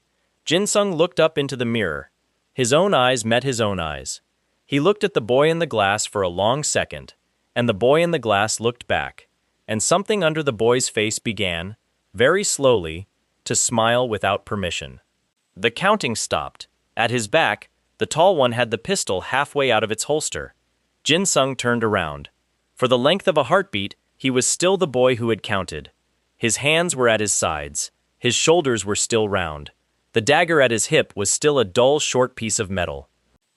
Jinsung looked up into the mirror. His own eyes met his own eyes. He looked at the boy in the glass for a long second, and the boy in the glass looked back, and something under the boy's face began, very slowly, to smile without permission. The counting stopped. At his back, the tall one had the pistol halfway out of its holster. Jinsung turned around. For the length of a heartbeat, he was still the boy who had counted. His hands were at his sides. His shoulders were still round. The dagger at his hip was still a dull, short piece of metal.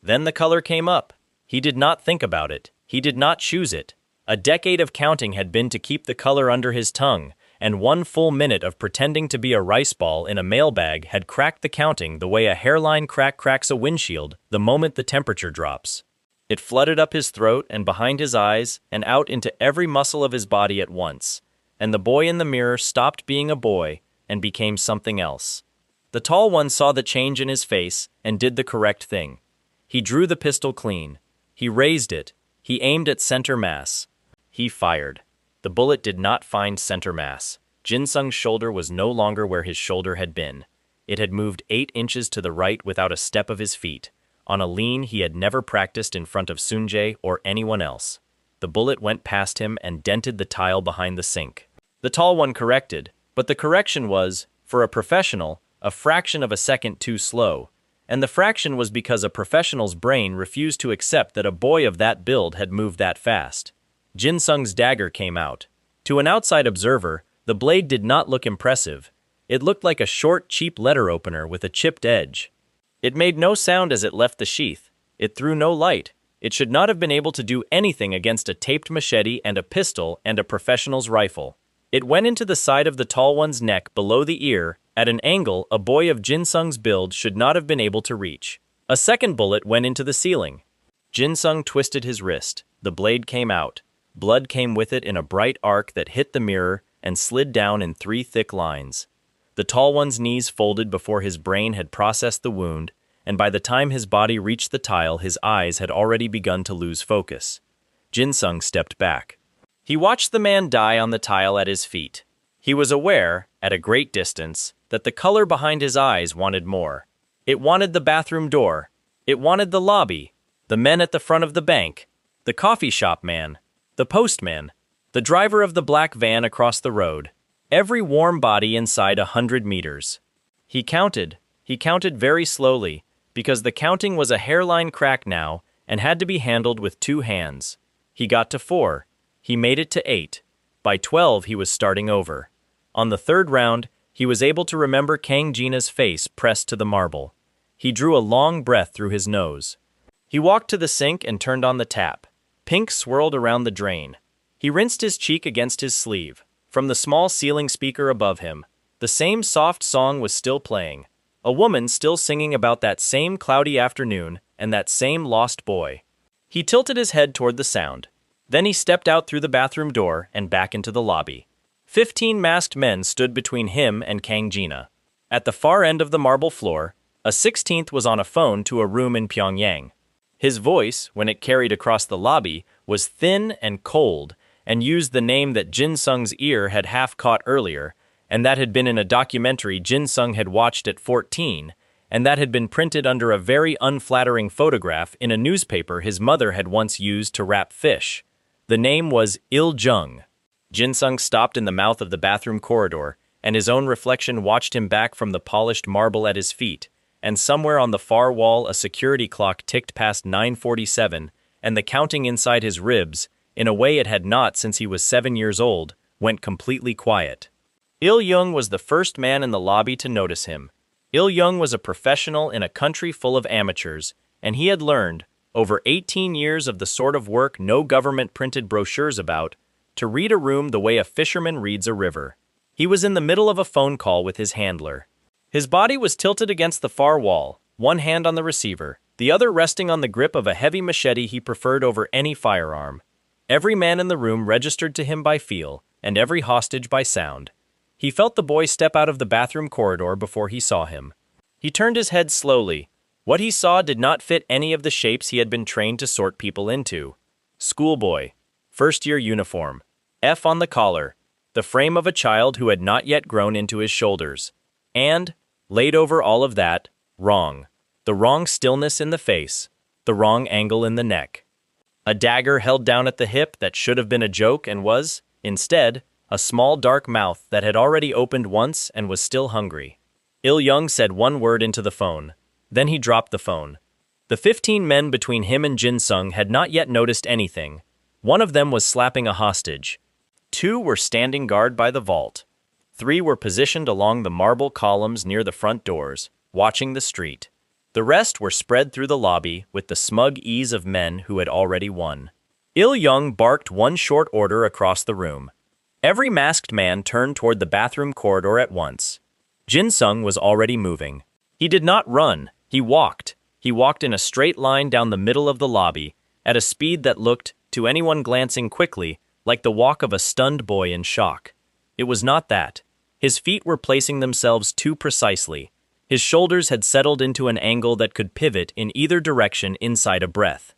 Then the color came up. He did not think about it. He did not choose it. A decade of counting had been to keep the color under his tongue, and 1 full minute of pretending to be a rice ball in a mailbag had cracked the counting the way a hairline crack cracks a windshield the moment the temperature drops. It flooded up his throat and behind his eyes and out into every muscle of his body at once, and the boy in the mirror stopped being a boy and became something else. The tall one saw the change in his face and did the correct thing. He drew the pistol clean. He raised it. He aimed at center mass. He fired. The bullet did not find center mass. Jinsung's shoulder was no longer where his shoulder had been. It had moved 8 inches to the right without a step of his feet, on a lean he had never practiced in front of Sunjae or anyone else. The bullet went past him and dented the tile behind the sink. The tall one corrected, but the correction was, for a professional, a fraction of a second too slow, and the fraction was because a professional's brain refused to accept that a boy of that build had moved that fast. Jinsung's dagger came out. To an outside observer, the blade did not look impressive. It looked like a short, cheap letter opener with a chipped edge. It made no sound as it left the sheath. It threw no light. It should not have been able to do anything against a taped machete and a pistol and a professional's rifle. It went into the side of the tall one's neck below the ear, at an angle a boy of Jinsung's build should not have been able to reach. A second bullet went into the ceiling. Jinsung twisted his wrist. The blade came out. Blood came with it in a bright arc that hit the mirror and slid down in 3 thick lines. The tall one's knees folded before his brain had processed the wound, and by the time his body reached the tile, his eyes had already begun to lose focus. Jinsung stepped back. He watched the man die on the tile at his feet. He was aware, at a great distance, that the color behind his eyes wanted more. It wanted the bathroom door. It wanted the lobby, the men at the front of the bank, the coffee shop man, the postman, the driver of the black van across the road, every warm body inside 100 meters. He counted very slowly, because the counting was a hairline crack now and had to be handled with 2 hands. He got to 4. He made it to 8. By 12, he was starting over. On the 3rd round, he was able to remember Kang Jina's face pressed to the marble. He drew a long breath through his nose. He walked to the sink and turned on the tap. Pink swirled around the drain. He rinsed his cheek against his sleeve. From the small ceiling speaker above him, the same soft song was still playing. A woman still singing about that same cloudy afternoon and that same lost boy. He tilted his head toward the sound. Then he stepped out through the bathroom door and back into the lobby. 15 masked men stood between him and Kang Jina. At the far end of the marble floor, a 16th was on a phone to a room in Pyongyang. His voice, when it carried across the lobby, was thin and cold, and used the name that Jinsung's ear had half caught earlier, and that had been in a documentary Jinsung had watched at 14, and that had been printed under a very unflattering photograph in a newspaper his mother had once used to wrap fish. The name was Il-jung. Jinsung stopped in the mouth of the bathroom corridor, and his own reflection watched him back from the polished marble at his feet, and somewhere on the far wall a security clock ticked past 9:47, and the counting inside his ribs, in a way it had not since he was 7 years old, went completely quiet. Il-jung was the first man in the lobby to notice him. Il-jung was a professional in a country full of amateurs, and he had learned, over 18 years of the sort of work no government printed brochures about, to read a room the way a fisherman reads a river. He was in the middle of a phone call with his handler. His body was tilted against the far wall, one hand on the receiver, the other resting on the grip of a heavy machete he preferred over any firearm. Every man in the room registered to him by feel, and every hostage by sound. He felt the boy step out of the bathroom corridor before he saw him. He turned his head slowly. What he saw did not fit any of the shapes he had been trained to sort people into. Schoolboy, first-year uniform, F on the collar, the frame of a child who had not yet grown into his shoulders. And, laid over all of that, wrong. The wrong stillness in the face, the wrong angle in the neck. A dagger held down at the hip that should have been a joke and was, instead, a small dark mouth that had already opened once and was still hungry. Il-young said one word into the phone. Then he dropped the phone. The 15 men between him and Jinsung had not yet noticed anything. One of them was slapping a hostage. 2 were standing guard by the vault. 3 were positioned along the marble columns near the front doors, watching the street. The rest were spread through the lobby with the smug ease of men who had already won. Il-young barked one short order across the room. Every masked man turned toward the bathroom corridor at once. Jinsung was already moving. He did not run, he walked. He walked in a straight line down the middle of the lobby, at a speed that looked, to anyone glancing quickly, like the walk of a stunned boy in shock. It was not that. His feet were placing themselves too precisely. His shoulders had settled into an angle that could pivot in either direction inside a breath.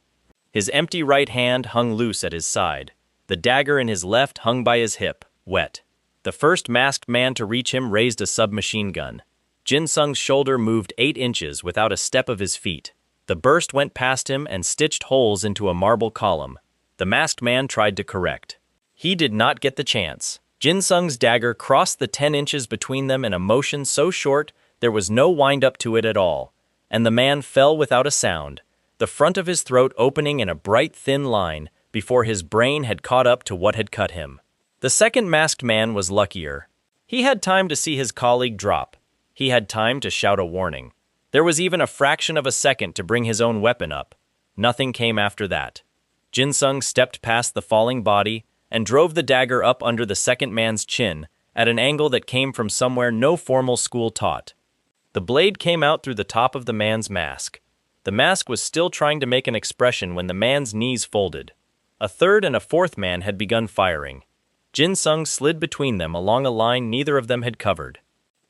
His empty right hand hung loose at his side. The dagger in his left hung by his hip, wet. The first masked man to reach him raised a submachine gun. Jinsung's shoulder moved 8 inches without a step of his feet. The burst went past him and stitched holes into a marble column. The masked man tried to correct. He did not get the chance. Jinsung's dagger crossed the 10 inches between them in a motion so short there was no wind-up to it at all, and the man fell without a sound, the front of his throat opening in a bright thin line before his brain had caught up to what had cut him. The second masked man was luckier. He had time to see his colleague drop. He had time to shout a warning. There was even a fraction of a second to bring his own weapon up. Nothing came after that. Jinsung stepped past the falling body and drove the dagger up under the second man's chin at an angle that came from somewhere no formal school taught. The blade came out through the top of the man's mask. The mask was still trying to make an expression when the man's knees folded. A third and a fourth man had begun firing. Jinsung slid between them along a line neither of them had covered.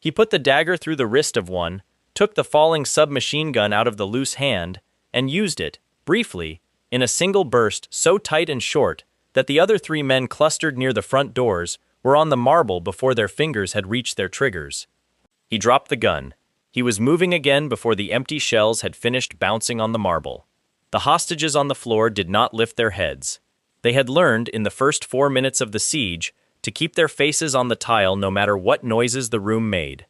He put the dagger through the wrist of one, took the falling submachine gun out of the loose hand, and used it, briefly, in a single burst so tight and short that the other 3 men clustered near the front doors were on the marble before their fingers had reached their triggers. He dropped the gun. He was moving again before the empty shells had finished bouncing on the marble. The hostages on the floor did not lift their heads. They had learned, in the first 4 minutes of the siege, to keep their faces on the tile no matter what noises the room made.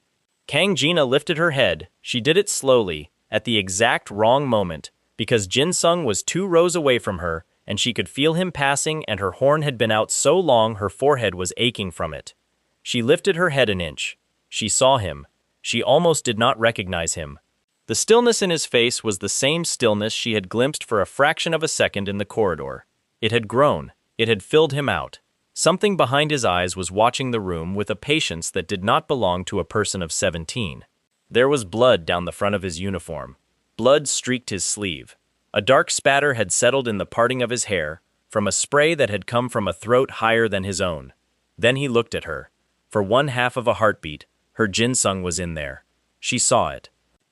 Kang Jina lifted her head. She did it slowly, at the exact wrong moment, because Jinsung was 2 rows away from her, and she could feel him passing, and her horn had been out so long her forehead was aching from it. She lifted her head an inch. She saw him. She almost did not recognize him. The stillness in his face was the same stillness she had glimpsed for a fraction of a second in the corridor. It had grown. It had filled him out. Something behind his eyes was watching the room with a patience that did not belong to a person of 17. There was blood down the front of his uniform. Blood streaked his sleeve. A dark spatter had settled in the parting of his hair, from a spray that had come from a throat higher than his own. Then he looked at her. For 1/2 of a heartbeat, her Jinsung was in there. She saw it.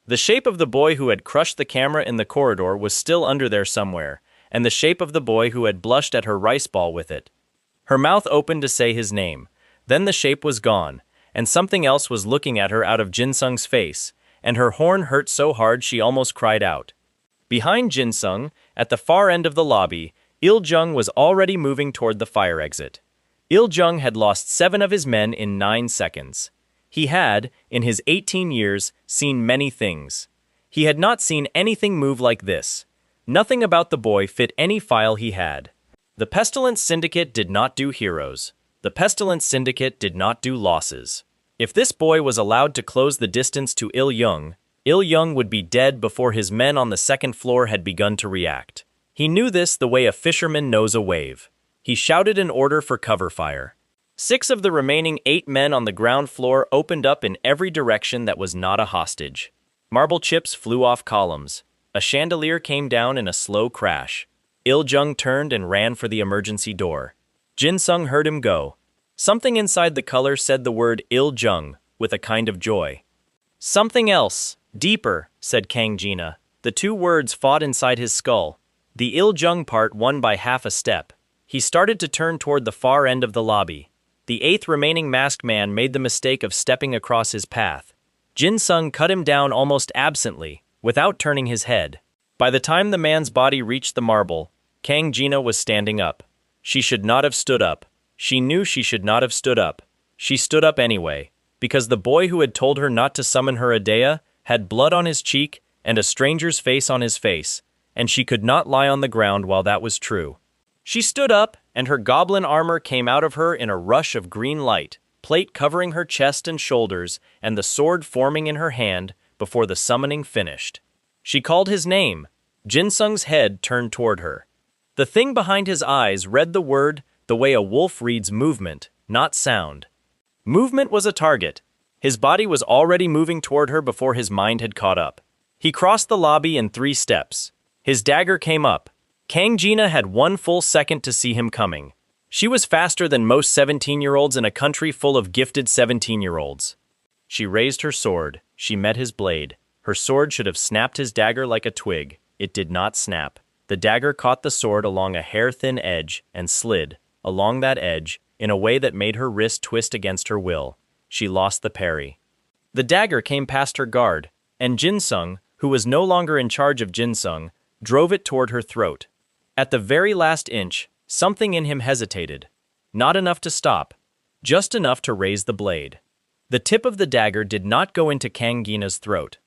The shape of the boy who had crushed the camera in the corridor was still under there somewhere, and the shape of the boy who had blushed at her rice ball with it. Her mouth opened to say his name. Then the shape was gone, and something else was looking at her out of Jinsung's face, and her horn hurt so hard she almost cried out. Behind Jinsung, at the far end of the lobby, Il-jung was already moving toward the fire exit. Il-jung had lost 7 of his men in 9 seconds. He had, in his 18 years, seen many things. He had not seen anything move like this. Nothing about the boy fit any file he had. The Pestilence Syndicate did not do heroes. The Pestilence Syndicate did not do losses. If this boy was allowed to close the distance to Il-jung would be dead before his men on the 2nd floor had begun to react. He knew this the way a fisherman knows a wave. He shouted an order for cover fire. 6 of the remaining 8 men on the ground floor opened up in every direction that was not a hostage. Marble chips flew off columns. A chandelier came down in a slow crash. Il-jung turned and ran for the emergency door. Jinsung heard him go. Something inside the color said the word Il-jung with a kind of joy. "Something else, deeper," said Kang Jina. The two words fought inside his skull. The Iljung part won by half a step. He started to turn toward the far end of the lobby. The eighth remaining masked man made the mistake of stepping across his path. Jinsung cut him down almost absently, without turning his head. By the time the man's body reached the marble, Kang Jina was standing up. She should not have stood up. She knew she should not have stood up. She stood up anyway, because the boy who had told her not to summon her Adea had blood on his cheek and a stranger's face on his face, and she could not lie on the ground while that was true. She stood up, and her goblin armor came out of her in a rush of green light, plate covering her chest and shoulders, and the sword forming in her hand before the summoning finished. She called his name. Jinsung's head turned toward her. The thing behind his eyes read the word the way a wolf reads movement, not sound. Movement was a target. His body was already moving toward her before his mind had caught up. He crossed the lobby in 3 steps. His dagger came up. Kang Jina had 1 full second to see him coming. She was faster than most 17-year-olds in a country full of gifted 17-year-olds. She raised her sword. She met his blade. Her sword should have snapped his dagger like a twig. It did not snap. The dagger caught the sword along a hair-thin edge and slid, along that edge, in a way that made her wrist twist against her will. She lost the parry. The dagger came past her guard, and Jinsung, who was no longer in charge of Jinsung, drove it toward her throat. At the very last inch, something in him hesitated. Not enough to stop, just enough to raise the blade. The tip of the dagger did not go into Kang Gina's throat.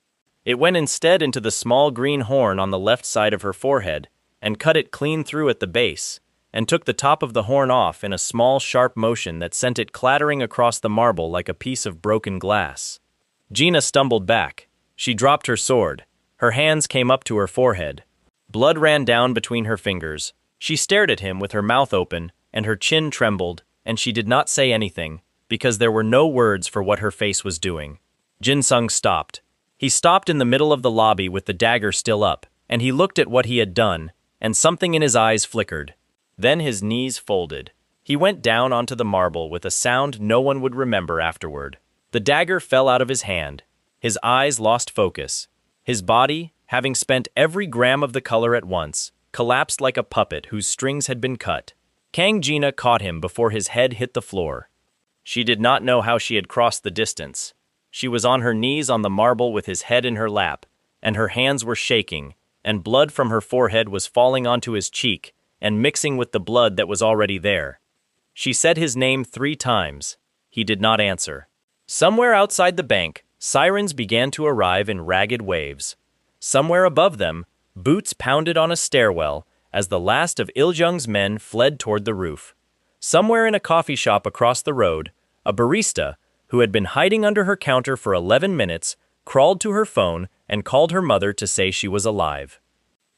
It went instead into the small green horn on the left side of her forehead, and cut it clean through at the base, and took the top of the horn off in a small sharp motion that sent it clattering across the marble like a piece of broken glass. Gina stumbled back. She dropped her sword. Her hands came up to her forehead. Blood ran down between her fingers. She stared at him with her mouth open, and her chin trembled, and she did not say anything, because there were no words for what her face was doing. Jinsung stopped. He stopped in the middle of the lobby with the dagger still up, and he looked at what he had done, and something in his eyes flickered. Then his knees folded. He went down onto the marble with a sound no one would remember afterward. The dagger fell out of his hand. His eyes lost focus. His body, having spent every gram of the color at once, collapsed like a puppet whose strings had been cut. Kang Jina caught him before his head hit the floor. She did not know how she had crossed the distance. She was on her knees on the marble with his head in her lap, and her hands were shaking, and blood from her forehead was falling onto his cheek and mixing with the blood that was already there. She said his name 3 times. He did not answer. Somewhere outside the bank, sirens began to arrive in ragged waves. Somewhere above them, boots pounded on a stairwell as the last of Iljung's men fled toward the roof. Somewhere in a coffee shop across the road, a barista, who had been hiding under her counter for 11 minutes, crawled to her phone and called her mother to say she was alive.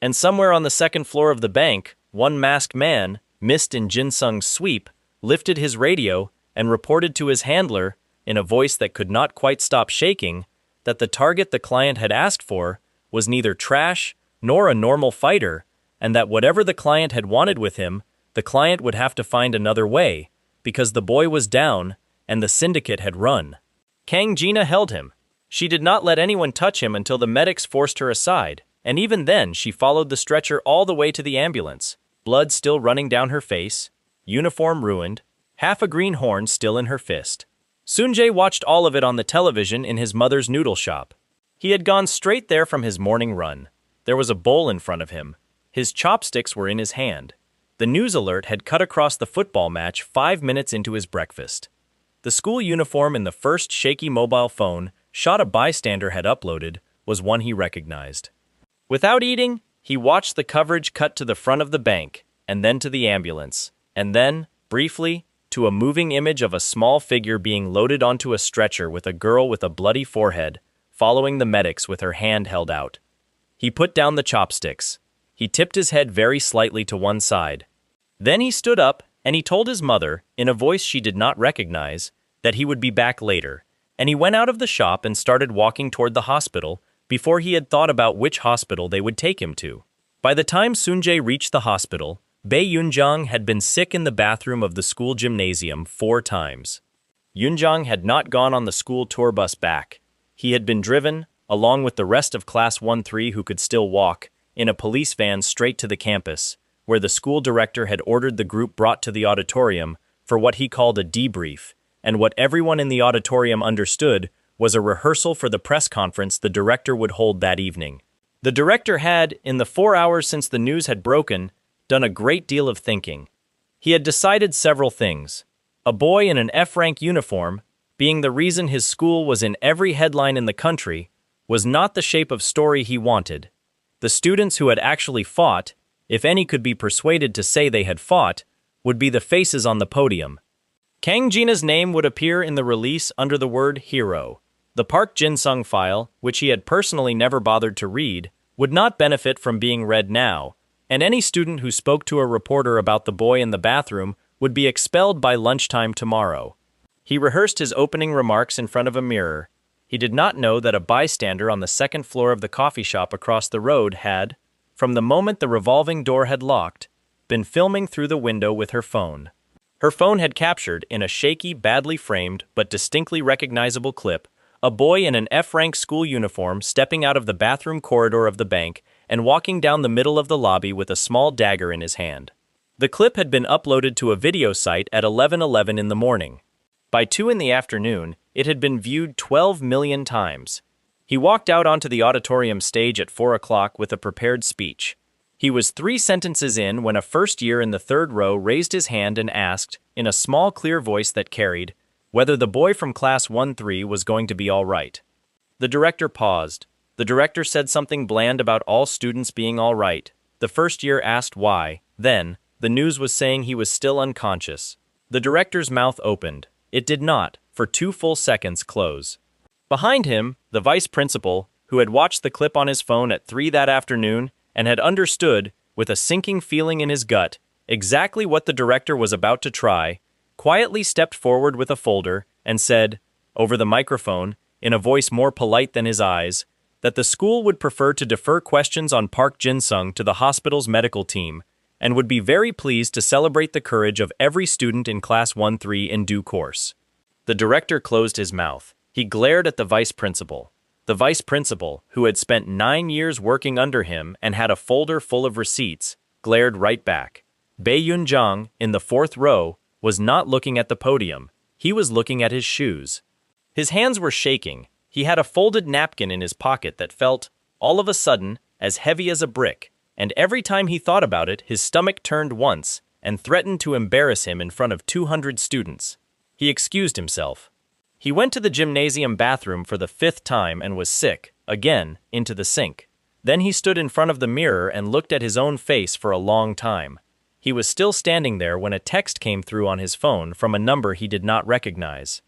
And somewhere on the 2nd floor of the bank, one masked man, missed in Jinsung's sweep, lifted his radio and reported to his handler, in a voice that could not quite stop shaking, that the target the client had asked for was neither trash nor a normal fighter, and that whatever the client had wanted with him, the client would have to find another way, because the boy was down and the syndicate had run. Kang Jina held him. She did not let anyone touch him until the medics forced her aside, and even then she followed the stretcher all the way to the ambulance, blood still running down her face, uniform ruined, half a green horn still in her fist. Sunjae watched all of it on the television in his mother's noodle shop. He had gone straight there from his morning run. There was a bowl in front of him. His chopsticks were in his hand. The news alert had cut across the football match 5 minutes into his breakfast. The school uniform in the first shaky mobile phone shot a bystander had uploaded was one he recognized. Without eating, he watched the coverage cut to the front of the bank, and then to the ambulance, and then, briefly, to a moving image of a small figure being loaded onto a stretcher with a girl with a bloody forehead, following the medics with her hand held out. He put down the chopsticks. He tipped his head very slightly to one side. Then he stood up, and he told his mother, in a voice she did not recognize, that he would be back later, and he went out of the shop and started walking toward the hospital before he had thought about which hospital they would take him to. By the time Sunjae reached the hospital, Bae Yunjong had been sick in the bathroom of the school gymnasium 4 times. Yunjong had not gone on the school tour bus back. He had been driven, along with the rest of Class 1-3 who could still walk, in a police van straight to the campus, where the school director had ordered the group brought to the auditorium for what he called a debrief, and what everyone in the auditorium understood was a rehearsal for the press conference the director would hold that evening. The director had, in the 4 hours since the news had broken, done a great deal of thinking. He had decided several things. A boy in an F-rank uniform, being the reason his school was in every headline in the country, was not the shape of story he wanted. The students who had actually fought, if any could be persuaded to say they had fought, would be the faces on the podium. Kang Jina's name would appear in the release under the word hero. The Park Jinsung file, which he had personally never bothered to read, would not benefit from being read now, and any student who spoke to a reporter about the boy in the bathroom would be expelled by lunchtime tomorrow. He rehearsed his opening remarks in front of a mirror. He did not know that a bystander on the second floor of the coffee shop across the road had, from the moment the revolving door had locked, been filming through the window with her phone. Her phone had captured, in a shaky, badly framed, but distinctly recognizable clip, a boy in an F-rank school uniform stepping out of the bathroom corridor of the bank and walking down the middle of the lobby with a small dagger in his hand. The clip had been uploaded to a video site at 11:11 in the morning. By 2 in the afternoon, it had been viewed 12 million times. He walked out onto the auditorium stage at 4 o'clock with a prepared speech. He was 3 sentences in when a first year in the third row raised his hand and asked, in a small clear voice that carried, whether the boy from Class 1-3 was going to be all right. The director paused. The director said something bland about all students being all right. The first year asked why. Then, the news was saying he was still unconscious. The director's mouth opened. It did not, for 2 full seconds, close. Behind him, the vice principal, who had watched the clip on his phone at 3 that afternoon and had understood, with a sinking feeling in his gut, exactly what the director was about to try, quietly stepped forward with a folder and said, over the microphone, in a voice more polite than his eyes, that the school would prefer to defer questions on Park Jinsung to the hospital's medical team and would be very pleased to celebrate the courage of every student in Class 1-3 in due course. The director closed his mouth. He glared at the vice principal. The vice principal, who had spent 9 years working under him and had a folder full of receipts, glared right back. Bae Yun-jong, in the 4th row, was not looking at the podium. He was looking at his shoes. His hands were shaking. He had a folded napkin in his pocket that felt, all of a sudden, as heavy as a brick, and every time he thought about it, his stomach turned once and threatened to embarrass him in front of 200 students. He excused himself. He went to the gymnasium bathroom for the 5th time and was sick, again, into the sink. Then he stood in front of the mirror and looked at his own face for a long time. He was still standing there when a text came through on his phone from a number he did not recognize.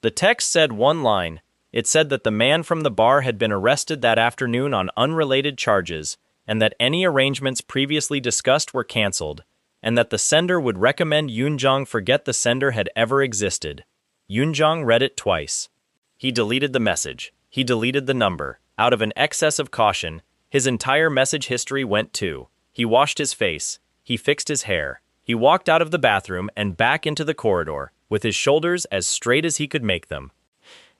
The text said one line. It said that the man from the bar had been arrested that afternoon on unrelated charges, and that any arrangements previously discussed were canceled, and that the sender would recommend Yoon-jong forget the sender had ever existed. Yoon-jong read it twice. He deleted the message. He deleted the number. Out of an excess of caution, his entire message history went too. He washed his face. He fixed his hair. He walked out of the bathroom and back into the corridor, with his shoulders as straight as he could make them.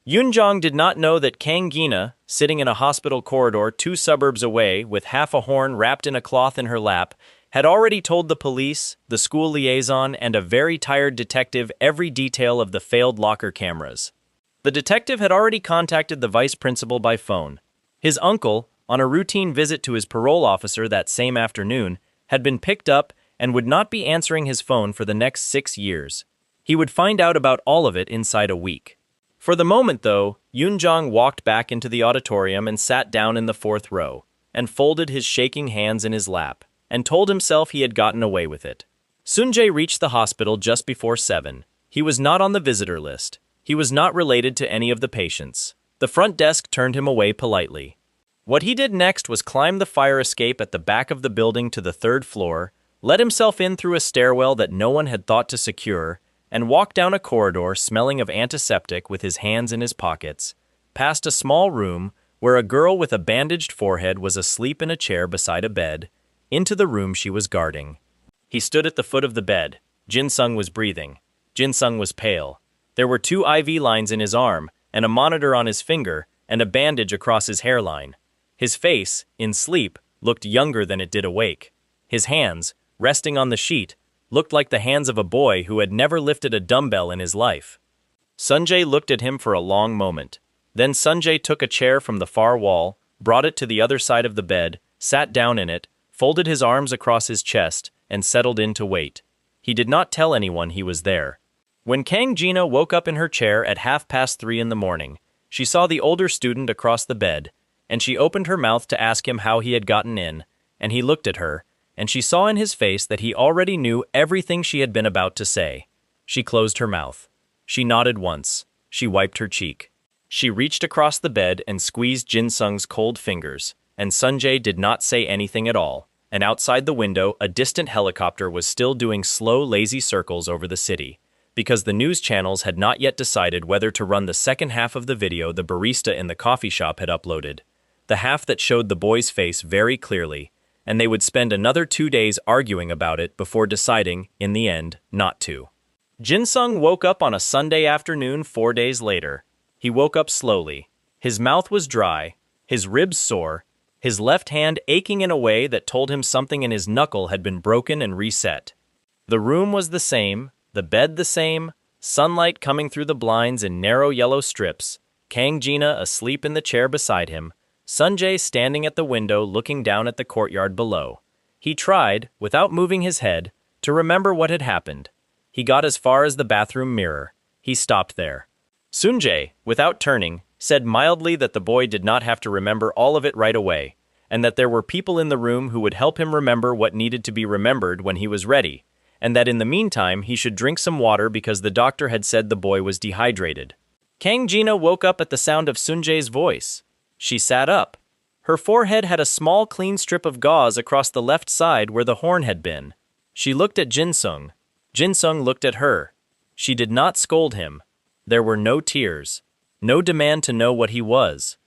Yoon-jong did not know that Kang Gina, sitting in a hospital corridor 2 suburbs away with half a horn wrapped in a cloth in her lap, had already told the police, the school liaison, and a very tired detective every detail of the failed locker cameras. The detective had already contacted the vice principal by phone. His uncle, on a routine visit to his parole officer that same afternoon, had been picked up and would not be answering his phone for the next 6 years. He would find out about all of it inside a week. For the moment, though, Yoon-jong walked back into the auditorium and sat down in the 4th row, and folded his shaking hands in his lap, and told himself he had gotten away with it. Sun-jae reached the hospital just before 7. He was not on the visitor list. He was not related to any of the patients. The front desk turned him away politely. What he did next was climb the fire escape at the back of the building to the 3rd floor, let himself in through a stairwell that no one had thought to secure, and walk down a corridor smelling of antiseptic with his hands in his pockets, past a small room where a girl with a bandaged forehead was asleep in a chair beside a bed, into the room she was guarding. He stood at the foot of the bed. Jinsung was breathing. Jinsung was pale. There were 2 IV lines in his arm and a monitor on his finger, and a bandage across his hairline. His face, in sleep, looked younger than it did awake. His hands, resting on the sheet, looked like the hands of a boy who had never lifted a dumbbell in his life. Sunjay looked at him for a long moment. Then Sunjay took a chair from the far wall, brought it to the other side of the bed, sat down in it, folded his arms across his chest, and settled in to wait. He did not tell anyone he was there. When Kang Jina woke up in her chair at 3:30 in the morning, she saw the older student across the bed, and she opened her mouth to ask him how he had gotten in, and he looked at her, and she saw in his face that he already knew everything she had been about to say. She closed her mouth. She nodded once. She wiped her cheek. She reached across the bed and squeezed Jinsung's cold fingers, and Sunjay did not say anything at all, and outside the window a distant helicopter was still doing slow, lazy circles over the city, because the news channels had not yet decided whether to run the second half of the video the barista in the coffee shop had uploaded, the half that showed the boy's face very clearly, and they would spend another 2 days arguing about it before deciding, in the end, not to. Jinsung woke up on a Sunday afternoon 4 days later. He woke up slowly. His mouth was dry, his ribs sore, his left hand aching in a way that told him something in his knuckle had been broken and reset. The room was the same, the bed the same, sunlight coming through the blinds in narrow yellow strips, Kang Jina asleep in the chair beside him, Sunjay standing at the window looking down at the courtyard below. He tried, without moving his head, to remember what had happened. He got as far as the bathroom mirror. He stopped there. Sunjay, without turning, said mildly that the boy did not have to remember all of it right away, and that there were people in the room who would help him remember what needed to be remembered when he was ready, and that in the meantime he should drink some water because the doctor had said the boy was dehydrated. Kang Jina woke up at the sound of Sunjay's voice. She sat up. Her forehead had a small clean strip of gauze across the left side where the horn had been. She looked at Jinsung. Jinsung looked at her. She did not scold him. There were no tears, no demand to know what he was.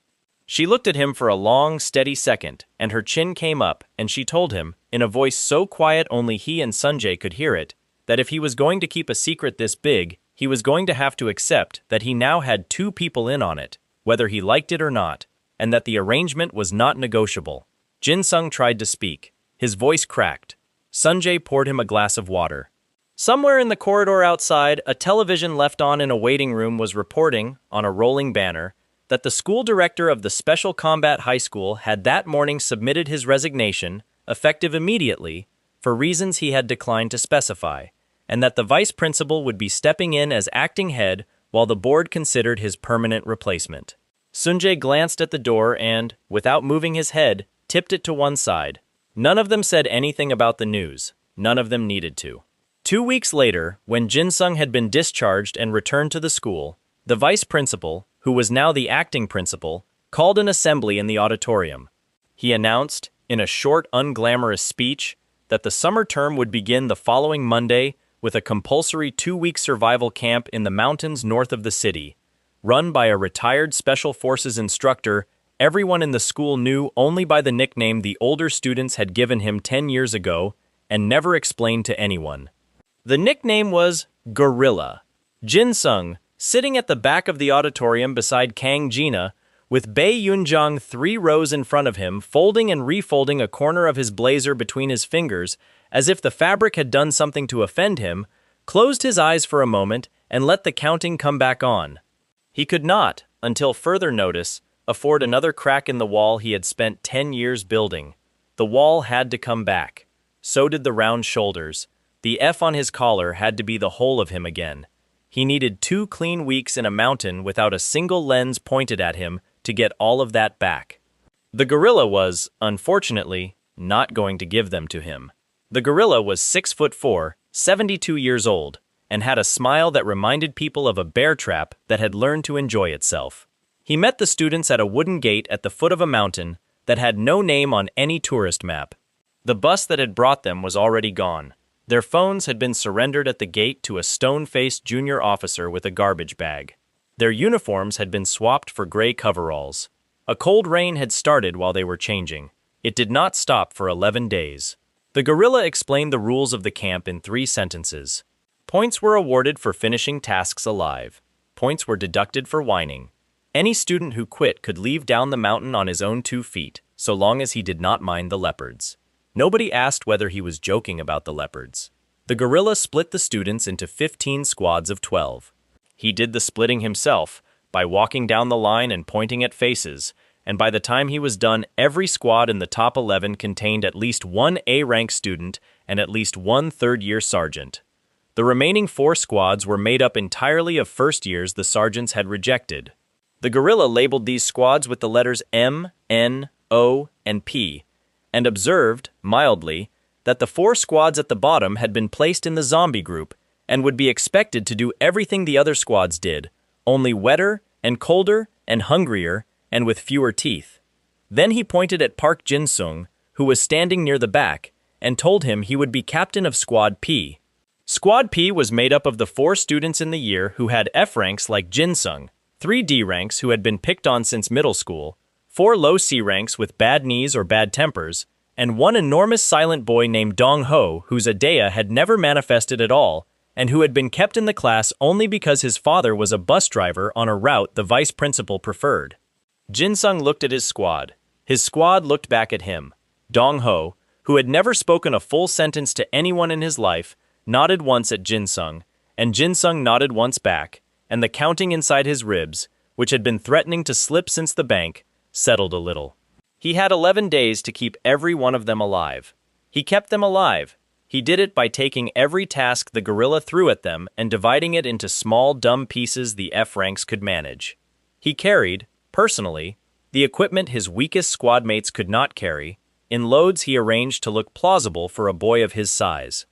She looked at him for a long, steady second, and her chin came up, and she told him, in a voice so quiet only he and Sunjay could hear it, that if he was going to keep a secret this big, he was going to have to accept that he now had 2 people in on it, whether he liked it or not, and that the arrangement was not negotiable. Jinsung tried to speak. His voice cracked. Sunjay poured him a glass of water. Somewhere in the corridor outside, a television left on in a waiting room was reporting, on a rolling banner, that the school director of the Special Combat High School had that morning submitted his resignation, effective immediately, for reasons he had declined to specify, and that the vice principal would be stepping in as acting head while the board considered his permanent replacement. Sunjay glanced at the door and, without moving his head, tipped it to one side. None of them said anything about the news. None of them needed to. 2 weeks later, when Jinsung had been discharged and returned to the school, the vice principal, who was now the acting principal, called an assembly in the auditorium. He announced, in a short, unglamorous speech, that the summer term would begin the following Monday with a compulsory 2-week survival camp in the mountains north of the city. Run by a retired Special Forces instructor, everyone in the school knew only by the nickname the older students had given him 10 years ago and never explained to anyone. The nickname was Gorilla. Jinsung, sitting at the back of the auditorium beside Kang Jina, with Bae Yunjong 3 rows in front of him, folding and refolding a corner of his blazer between his fingers, as if the fabric had done something to offend him, closed his eyes for a moment and let the counting come back on. He could not, until further notice, afford another crack in the wall he had spent 10 years building. The wall had to come back. So did the round shoulders. The F on his collar had to be the whole of him again. He needed 2 clean weeks in a mountain without a single lens pointed at him to get all of that back. The gorilla was, unfortunately, not going to give them to him. The gorilla was 6'4", 72 years old, and had a smile that reminded people of a bear trap that had learned to enjoy itself. He met the students at a wooden gate at the foot of a mountain that had no name on any tourist map. The bus that had brought them was already gone. Their phones had been surrendered at the gate to a stone-faced junior officer with a garbage bag. Their uniforms had been swapped for gray coveralls. A cold rain had started while they were changing. It did not stop for 11 days. The gorilla explained the rules of the camp in 3 sentences. Points were awarded for finishing tasks alive. Points were deducted for whining. Any student who quit could leave down the mountain on his own 2 feet, so long as he did not mind the leopards. Nobody asked whether he was joking about the leopards. The gorilla split the students into 15 squads of 12. He did the splitting himself, by walking down the line and pointing at faces, and by the time he was done, every squad in the top 11 contained at least one A-rank student and at least one third-year sergeant. The remaining 4 squads were made up entirely of first years the sergeants had rejected. The gorilla labeled these squads with the letters M, N, O, and P, and observed, mildly, that the 4 squads at the bottom had been placed in the zombie group and would be expected to do everything the other squads did, only wetter and colder and hungrier and with fewer teeth. Then he pointed at Park Jinsung, who was standing near the back, and told him he would be captain of Squad P. Squad P was made up of the 4 students in the year who had F ranks like Jinsung, 3 D ranks who had been picked on since middle school, 4 low C ranks with bad knees or bad tempers, and 1 enormous silent boy named Dong Ho whose Adea had never manifested at all, and who had been kept in the class only because his father was a bus driver on a route the vice principal preferred. Jinsung looked at his squad. His squad looked back at him. Dong Ho, who had never spoken a full sentence to anyone in his life, nodded once at Jinsung, and Jinsung nodded once back, and the counting inside his ribs, which had been threatening to slip since the bank, settled a little. He had 11 days to keep every one of them alive. He kept them alive. He did it by taking every task the gorilla threw at them and dividing it into small, dumb pieces the F ranks could manage. He carried, personally, the equipment his weakest squad mates could not carry, in loads he arranged to look plausible for a boy of his size.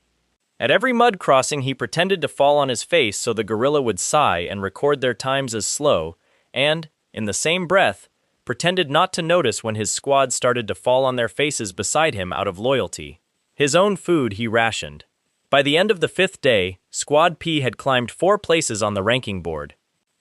At every mud crossing he pretended to fall on his face so the gorilla would sigh and record their times as slow, and, in the same breath, pretended not to notice when his squad started to fall on their faces beside him out of loyalty. His own food he rationed. By the end of the 5th day, Squad P had climbed 4 places on the ranking board.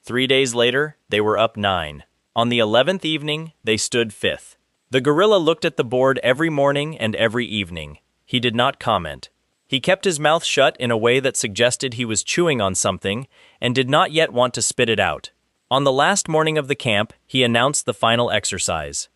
3 days later, they were up 9. On the 11th evening, they stood 5th. The gorilla looked at the board every morning and every evening. He did not comment. He kept his mouth shut in a way that suggested he was chewing on something and did not yet want to spit it out. On the last morning of the camp, he announced the final exercise.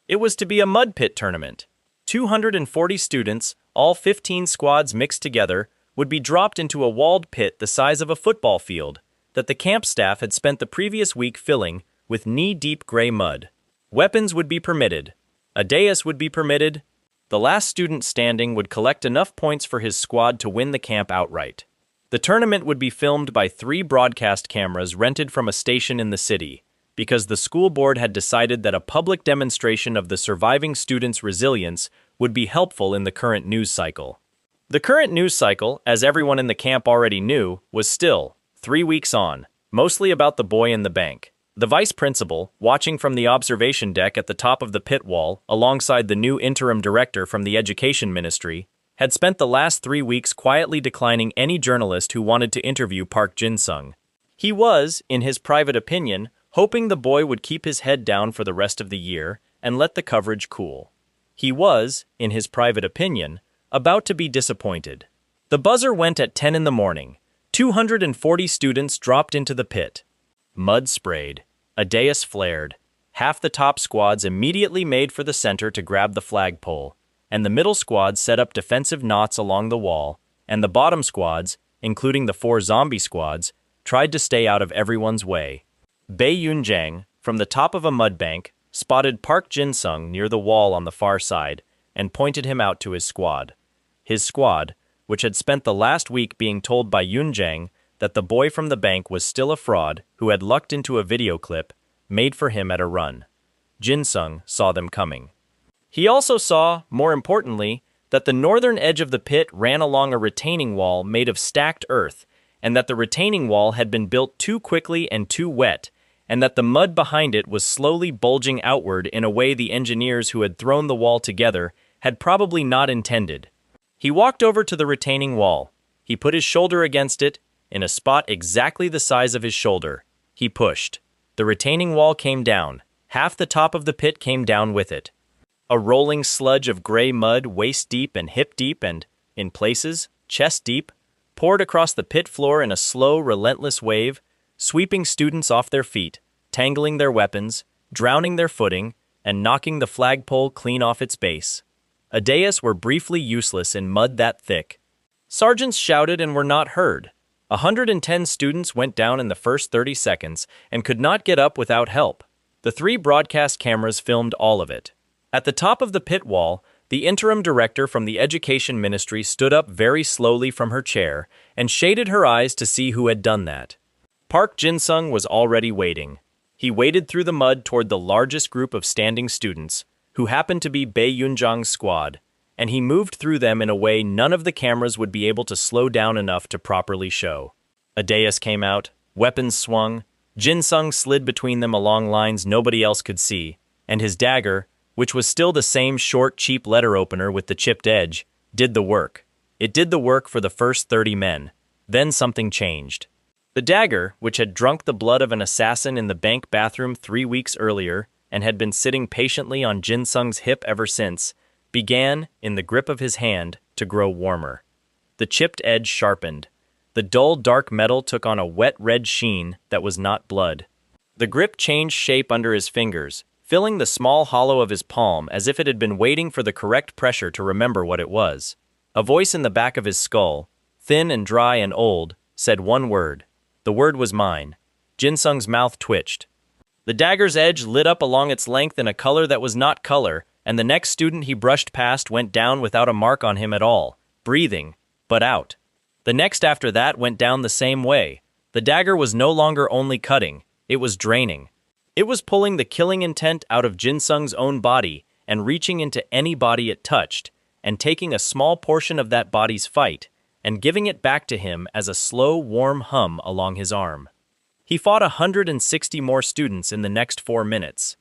It was to be a mud pit tournament. 240 students, all 15 squads mixed together, would be dropped into a walled pit the size of a football field that the camp staff had spent the previous week filling with knee-deep gray mud. Weapons would be permitted. A dais would be permitted. The last student standing would collect enough points for his squad to win the camp outright. The tournament would be filmed by 3 broadcast cameras rented from a station in the city, because the school board had decided that a public demonstration of the surviving students' resilience would be helpful in the current news cycle. The current news cycle, as everyone in the camp already knew, was still 3 weeks on, mostly about the boy in the bank. The vice principal, watching from the observation deck at the top of the pit wall, alongside the new interim director from the Education Ministry, had spent the last 3 weeks quietly declining any journalist who wanted to interview Park Jinsung. He was, in his private opinion, hoping the boy would keep his head down for the rest of the year and let the coverage cool. He was, in his private opinion, about to be disappointed. The buzzer went at 10 in the morning. 240 students dropped into the pit. Mud sprayed. A dais flared. Half the top squads immediately made for the center to grab the flagpole, and the middle squads set up defensive knots along the wall, and the bottom squads, including the 4 zombie squads, tried to stay out of everyone's way. Bei Yunjiang, from the top of a mud bank, spotted Park Jinsung near the wall on the far side and pointed him out to his squad. His squad, which had spent the last week being told by Yunjiang that the boy from the bank was still a fraud who had lucked into a video clip, made for him at a run. Jinsung saw them coming. He also saw, more importantly, that the northern edge of the pit ran along a retaining wall made of stacked earth, and that the retaining wall had been built too quickly and too wet, and that the mud behind it was slowly bulging outward in a way the engineers who had thrown the wall together had probably not intended. He walked over to the retaining wall. He put his shoulder against it, in a spot exactly the size of his shoulder. He pushed. The retaining wall came down. Half the top of the pit came down with it. A rolling sludge of gray mud waist-deep and hip-deep and, in places, chest-deep, poured across the pit floor in a slow, relentless wave, sweeping students off their feet, tangling their weapons, drowning their footing, and knocking the flagpole clean off its base. Adeas were briefly useless in mud that thick. Sergeants shouted and were not heard. 110 students went down in the first 30 seconds and could not get up without help. The 3 broadcast cameras filmed all of it. At the top of the pit wall, the interim director from the Education Ministry stood up very slowly from her chair and shaded her eyes to see who had done that. Park Jinsung was already waiting. He waded through the mud toward the largest group of standing students, who happened to be Bae Yunjang's squad, and he moved through them in a way none of the cameras would be able to slow down enough to properly show. Adeas came out, weapons swung, Jinsung slid between them along lines nobody else could see, and his dagger, which was still the same short, cheap letter opener with the chipped edge, did the work. It did the work for the first 30 men. Then something changed. The dagger, which had drunk the blood of an assassin in the bank bathroom 3 weeks earlier and had been sitting patiently on Jinsung's hip ever since, began, in the grip of his hand, to grow warmer. The chipped edge sharpened. The dull, dark metal took on a wet red sheen that was not blood. The grip changed shape under his fingers, filling the small hollow of his palm as if it had been waiting for the correct pressure to remember what it was. A voice in the back of his skull, thin and dry and old, said one word. The word was mine. Jinsung's mouth twitched. The dagger's edge lit up along its length in a color that was not color, and the next student he brushed past went down without a mark on him at all, breathing, but out. The next after that went down the same way. The dagger was no longer only cutting, it was draining. It was pulling the killing intent out of Jinsung's own body and reaching into any body it touched, and taking a small portion of that body's fight and giving it back to him as a slow, warm hum along his arm. He fought 160 more students in the next 4 minutes.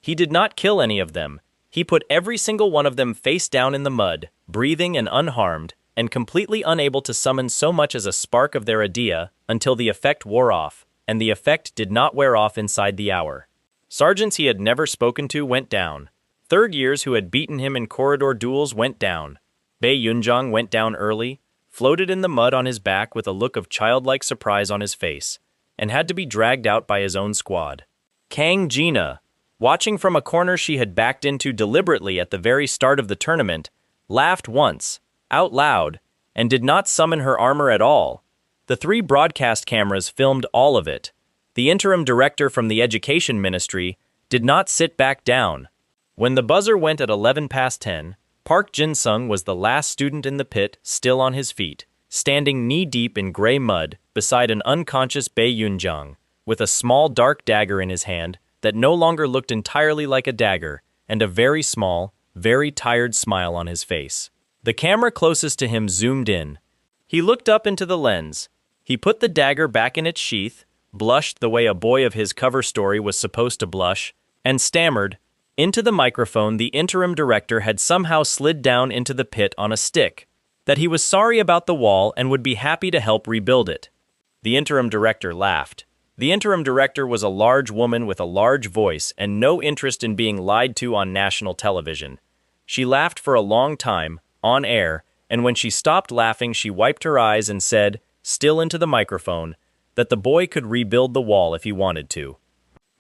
He did not kill any of them. He put every single one of them face down in the mud, breathing and unharmed, and completely unable to summon so much as a spark of their Adea until the effect wore off, and the effect did not wear off inside the hour. Sergeants he had never spoken to went down. Third years who had beaten him in corridor duels went down. Bae Yunjang went down early, floated in the mud on his back with a look of childlike surprise on his face, and had to be dragged out by his own squad. Kang Jina, watching from a corner she had backed into deliberately at the very start of the tournament, laughed once, out loud, and did not summon her armor at all. The 3 broadcast cameras filmed all of it. The interim director from the Education Ministry did not sit back down. When the buzzer went at 11 past 10, Park Jinsung was the last student in the pit, still on his feet, standing knee-deep in gray mud beside an unconscious Bae Yunjang, with a small dark dagger in his hand that no longer looked entirely like a dagger, and a very small, very tired smile on his face. The camera closest to him zoomed in. He looked up into the lens. He put the dagger back in its sheath, blushed the way a boy of his cover story was supposed to blush, and stammered. Into the microphone the interim director had somehow slid down into the pit on a stick, that he was sorry about the wall and would be happy to help rebuild it. The interim director laughed. The interim director was a large woman with a large voice and no interest in being lied to on national television. She laughed for a long time, on air, and when she stopped laughing she wiped her eyes and said, still into the microphone, that the boy could rebuild the wall if he wanted to,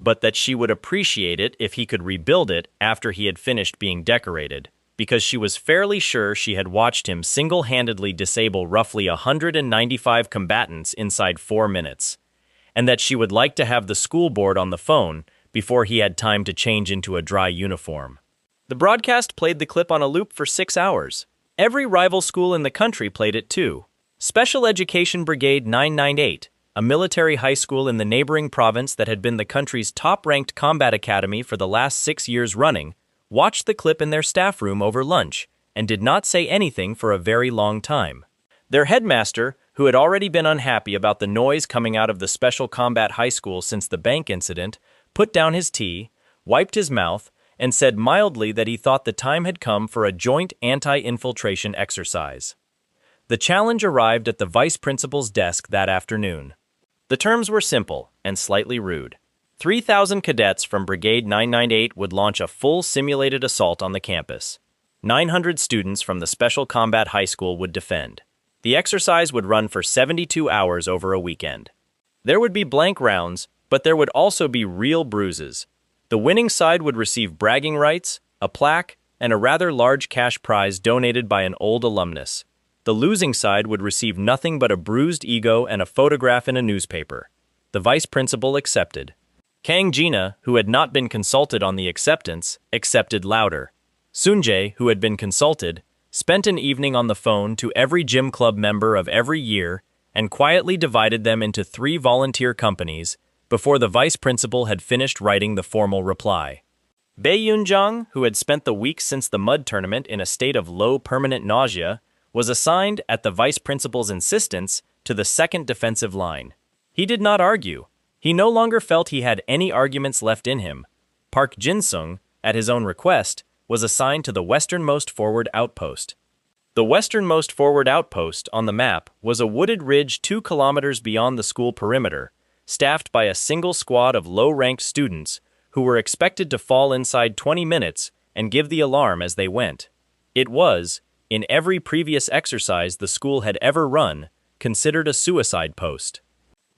but that she would appreciate it if he could rebuild it after he had finished being decorated, because she was fairly sure she had watched him single-handedly disable roughly 195 combatants inside 4 minutes, and that she would like to have the school board on the phone before he had time to change into a dry uniform. The broadcast played the clip on a loop for 6 hours. Every rival school in the country played it too. Special Education Brigade 998, a military high school in the neighboring province that had been the country's top-ranked combat academy for the last 6 years running, watched the clip in their staff room over lunch and did not say anything for a very long time. Their headmaster, who had already been unhappy about the noise coming out of the Special Combat High School since the bank incident, put down his tea, wiped his mouth, and said mildly that he thought the time had come for a joint anti-infiltration exercise. The challenge arrived at the vice principal's desk that afternoon. The terms were simple and slightly rude. 3,000 cadets from Brigade 998 would launch a full simulated assault on the campus. 900 students from the Special Combat High School would defend. The exercise would run for 72 hours over a weekend. There would be blank rounds, But there would also be real bruises. The winning side would receive bragging rights, a plaque, and a rather large cash prize donated by an old alumnus. The losing side would receive nothing but a bruised ego and a photograph in a newspaper. The vice principal accepted. Kang Jina, who had not been consulted on the acceptance, accepted louder. Sunjae, who had been consulted, spent an evening on the phone to every gym club member of every year and quietly divided them into 3 volunteer companies before the vice principal had finished writing the formal reply. Bae Yoonjong, who had spent the week since the mud tournament in a state of low permanent nausea, was assigned, at the vice principal's insistence, to the second defensive line. He did not argue. He no longer felt he had any arguments left in him. Park Jinsung, at his own request, was assigned to the westernmost forward outpost. The westernmost forward outpost on the map was a wooded ridge 2 kilometers beyond the school perimeter, staffed by a single squad of low-ranked students who were expected to fall inside 20 minutes and give the alarm as they went. It was, in every previous exercise the school had ever run, considered a suicide post.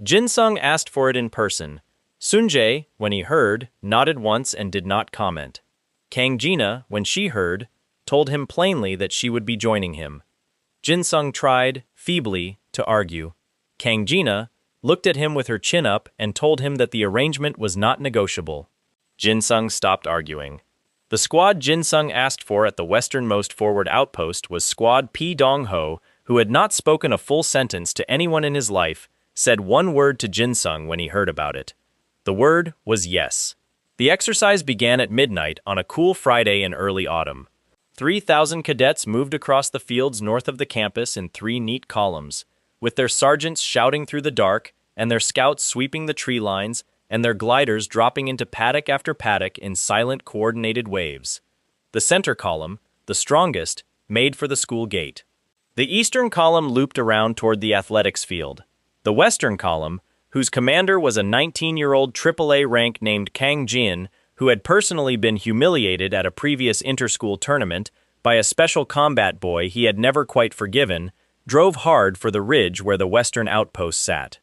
Jinsung asked for it in person. Sunjae, when he heard, nodded once and did not comment. Kang Jina, when she heard, told him plainly that she would be joining him. Jinsung tried, feebly, to argue. Kang Jina looked at him with her chin up and told him that the arrangement was not negotiable. Jinsung stopped arguing. The squad Jinsung asked for at the westernmost forward outpost was Squad P. Dong-ho, who had not spoken a full sentence to anyone in his life, said one word to Jinsung when he heard about it. The word was yes. The exercise began at midnight on a cool Friday in early autumn. 3,000 cadets moved across the fields north of the campus in 3 neat columns, with their sergeants shouting through the dark and their scouts sweeping the tree lines and their gliders dropping into paddock after paddock in silent coordinated waves. The center column, the strongest, made for the school gate. The eastern column looped around toward the athletics field. The western column, whose commander was a 19-year-old AAA rank named Kang Jin, who had personally been humiliated at a previous inter-school tournament by a special combat boy he had never quite forgiven, drove hard for the ridge where the western outpost sat.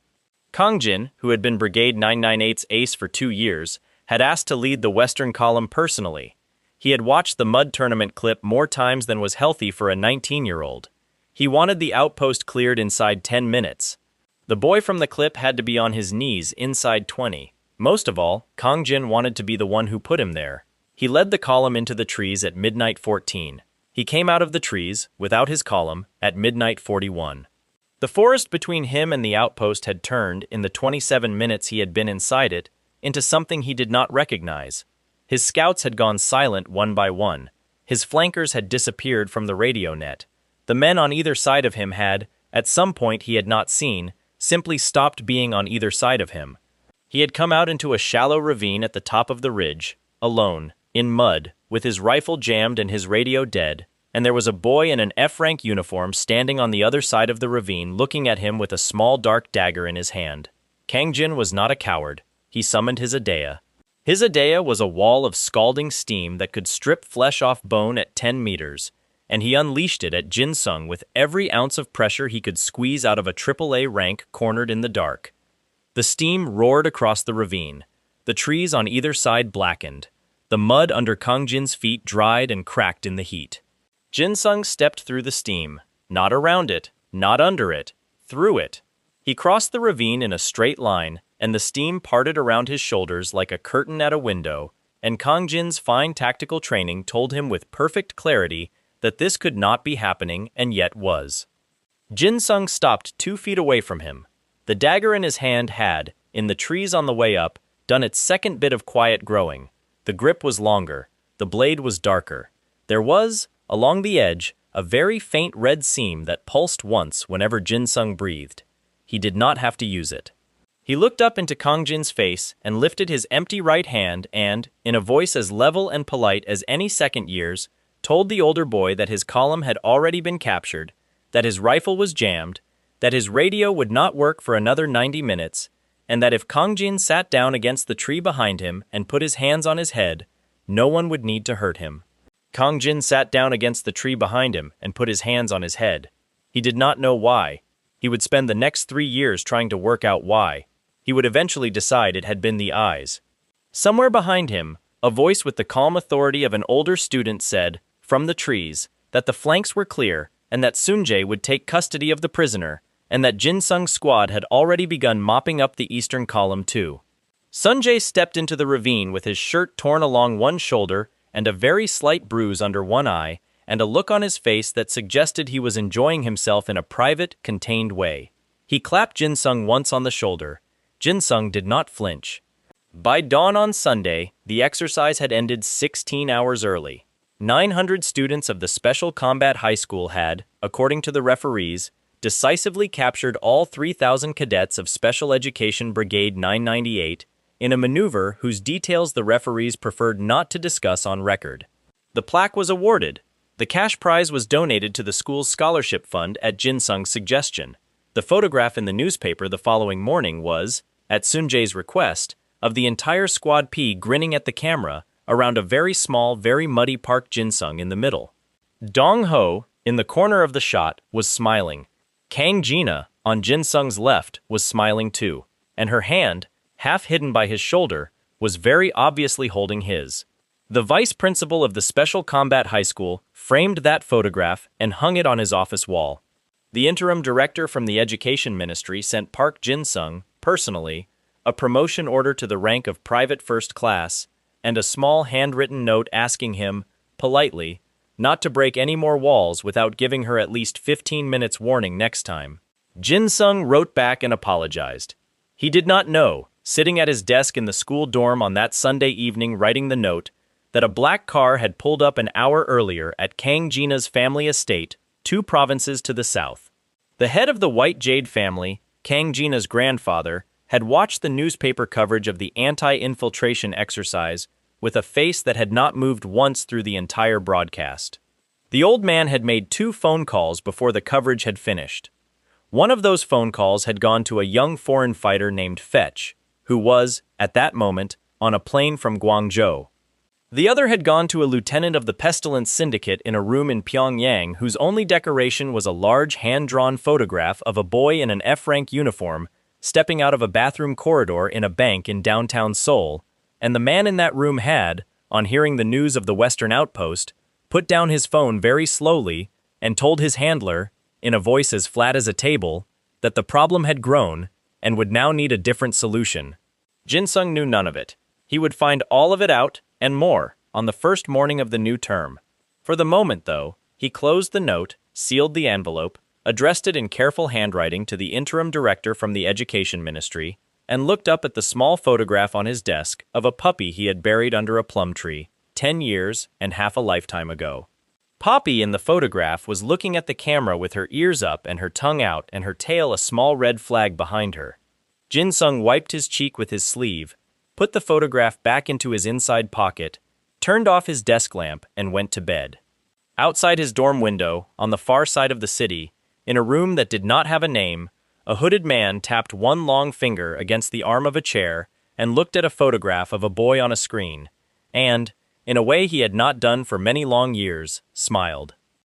Kang Jin, who had been Brigade 998's ace for 2 years, had asked to lead the western column personally. He had watched the mud tournament clip more times than was healthy for a 19-year-old. He wanted the outpost cleared inside 10 minutes. The boy from the clip had to be on his knees inside 20. Most of all, Kang Jin wanted to be the one who put him there. He led the column into the trees at midnight 14. He came out of the trees, without his column, at midnight 41. The forest between him and the outpost had turned, in the 27 minutes he had been inside it, into something he did not recognize. His scouts had gone silent one by one. His flankers had disappeared from the radio net. The men on either side of him had, at some point he had not seen, simply stopped being on either side of him. He had come out into a shallow ravine at the top of the ridge, alone, in mud, with his rifle jammed and his radio dead, and there was a boy in an F-rank uniform standing on the other side of the ravine looking at him with a small dark dagger in his hand. Kang Jin was not a coward. He summoned his Adea. His Adea was a wall of scalding steam that could strip flesh off bone at 10 meters, and he unleashed it at Jinsung with every ounce of pressure he could squeeze out of a AAA rank cornered in the dark. The steam roared across the ravine. The trees on either side blackened. The mud under Kang Jin's feet dried and cracked in the heat. Jinsung stepped through the steam, not around it, not under it, through it. He crossed the ravine in a straight line, and the steam parted around his shoulders like a curtain at a window, and Kang Jin's fine tactical training told him with perfect clarity that this could not be happening and yet was. Jinsung stopped 2 feet away from him. The dagger in his hand had, in the trees on the way up, done its second bit of quiet growing. The grip was longer. The blade was darker. There was, along the edge, a very faint red seam that pulsed once whenever Jinsung breathed. He did not have to use it. He looked up into Kang Jin's face and lifted his empty right hand and, in a voice as level and polite as any second year's, told the older boy that his column had already been captured, that his rifle was jammed, that his radio would not work for another 90 minutes, and that if Kang Jin sat down against the tree behind him and put his hands on his head, no one would need to hurt him. Kang Jin sat down against the tree behind him and put his hands on his head. He did not know why. He would spend the next 3 years trying to work out why. he would eventually decide it had been the eyes. Somewhere behind him, a voice with the calm authority of an older student said, from the trees, that the flanks were clear and that Sunjae would take custody of the prisoner, and that Jinsung's squad had already begun mopping up the eastern column too. Sunjae stepped into the ravine with his shirt torn along one shoulder and a very slight bruise under one eye, and a look on his face that suggested he was enjoying himself in a private, contained way. He clapped Jinsung once on the shoulder. Jinsung did not flinch. By dawn on Sunday, the exercise had ended 16 hours early. 900 students of the Special Combat High School had, according to the referees, decisively captured all 3,000 cadets of Special Education Brigade 998 in a maneuver whose details the referees preferred not to discuss on record. The plaque was awarded. The cash prize was donated to the school's scholarship fund at Jinsung's suggestion. The photograph in the newspaper the following morning was, at Sunjae's request, of the entire Squad P grinning at the camera around a very small, very muddy Park Jinsung in the middle. Dong Ho, in the corner of the shot, was smiling. Kang Jina, on Jinsung's left, was smiling too, and her hand, half hidden by his shoulder, was very obviously holding his. The vice principal of the Special Combat High School framed that photograph and hung it on his office wall. The interim director from the Education Ministry sent Park Jinsung, personally, a promotion order to the rank of Private First Class, and a small handwritten note asking him, politely, not to break any more walls without giving her at least 15 minutes warning next time. Jinsung wrote back and apologized. He did not know, sitting at his desk in the school dorm on that Sunday evening writing the note, that a black car had pulled up an hour earlier at Kang Jina's family estate, 2 provinces to the south. The head of the White Jade family, Kang Jina's grandfather, had watched the newspaper coverage of the anti-infiltration exercise with a face that had not moved once through the entire broadcast. The old man had made 2 phone calls before the coverage had finished. One of those phone calls had gone to a young foreign fighter named Fetch, who was, at that moment, on a plane from Guangzhou. The other had gone to a lieutenant of the Pestilence Syndicate in a room in Pyongyang whose only decoration was a large hand-drawn photograph of a boy in an F-rank uniform stepping out of a bathroom corridor in a bank in downtown Seoul, and the man in that room had, on hearing the news of the Western outpost, put down his phone very slowly and told his handler, in a voice as flat as a table, that the problem had grown and would now need a different solution. Jinsung knew none of it. He would find all of it out, and more, on the first morning of the new term. For the moment, though, he closed the note, sealed the envelope, addressed it in careful handwriting to the interim director from the Education Ministry, and looked up at the small photograph on his desk of a puppy he had buried under a plum tree, 10 years and half a lifetime ago. Poppy in the photograph was looking at the camera with her ears up and her tongue out and her tail a small red flag behind her. Jinsung wiped his cheek with his sleeve, put the photograph back into his inside pocket, turned off his desk lamp, and went to bed. Outside his dorm window, on the far side of the city, in a room that did not have a name, a hooded man tapped one long finger against the arm of a chair and looked at a photograph of a boy on a screen, and, in a way he had not done for many long years, smiled.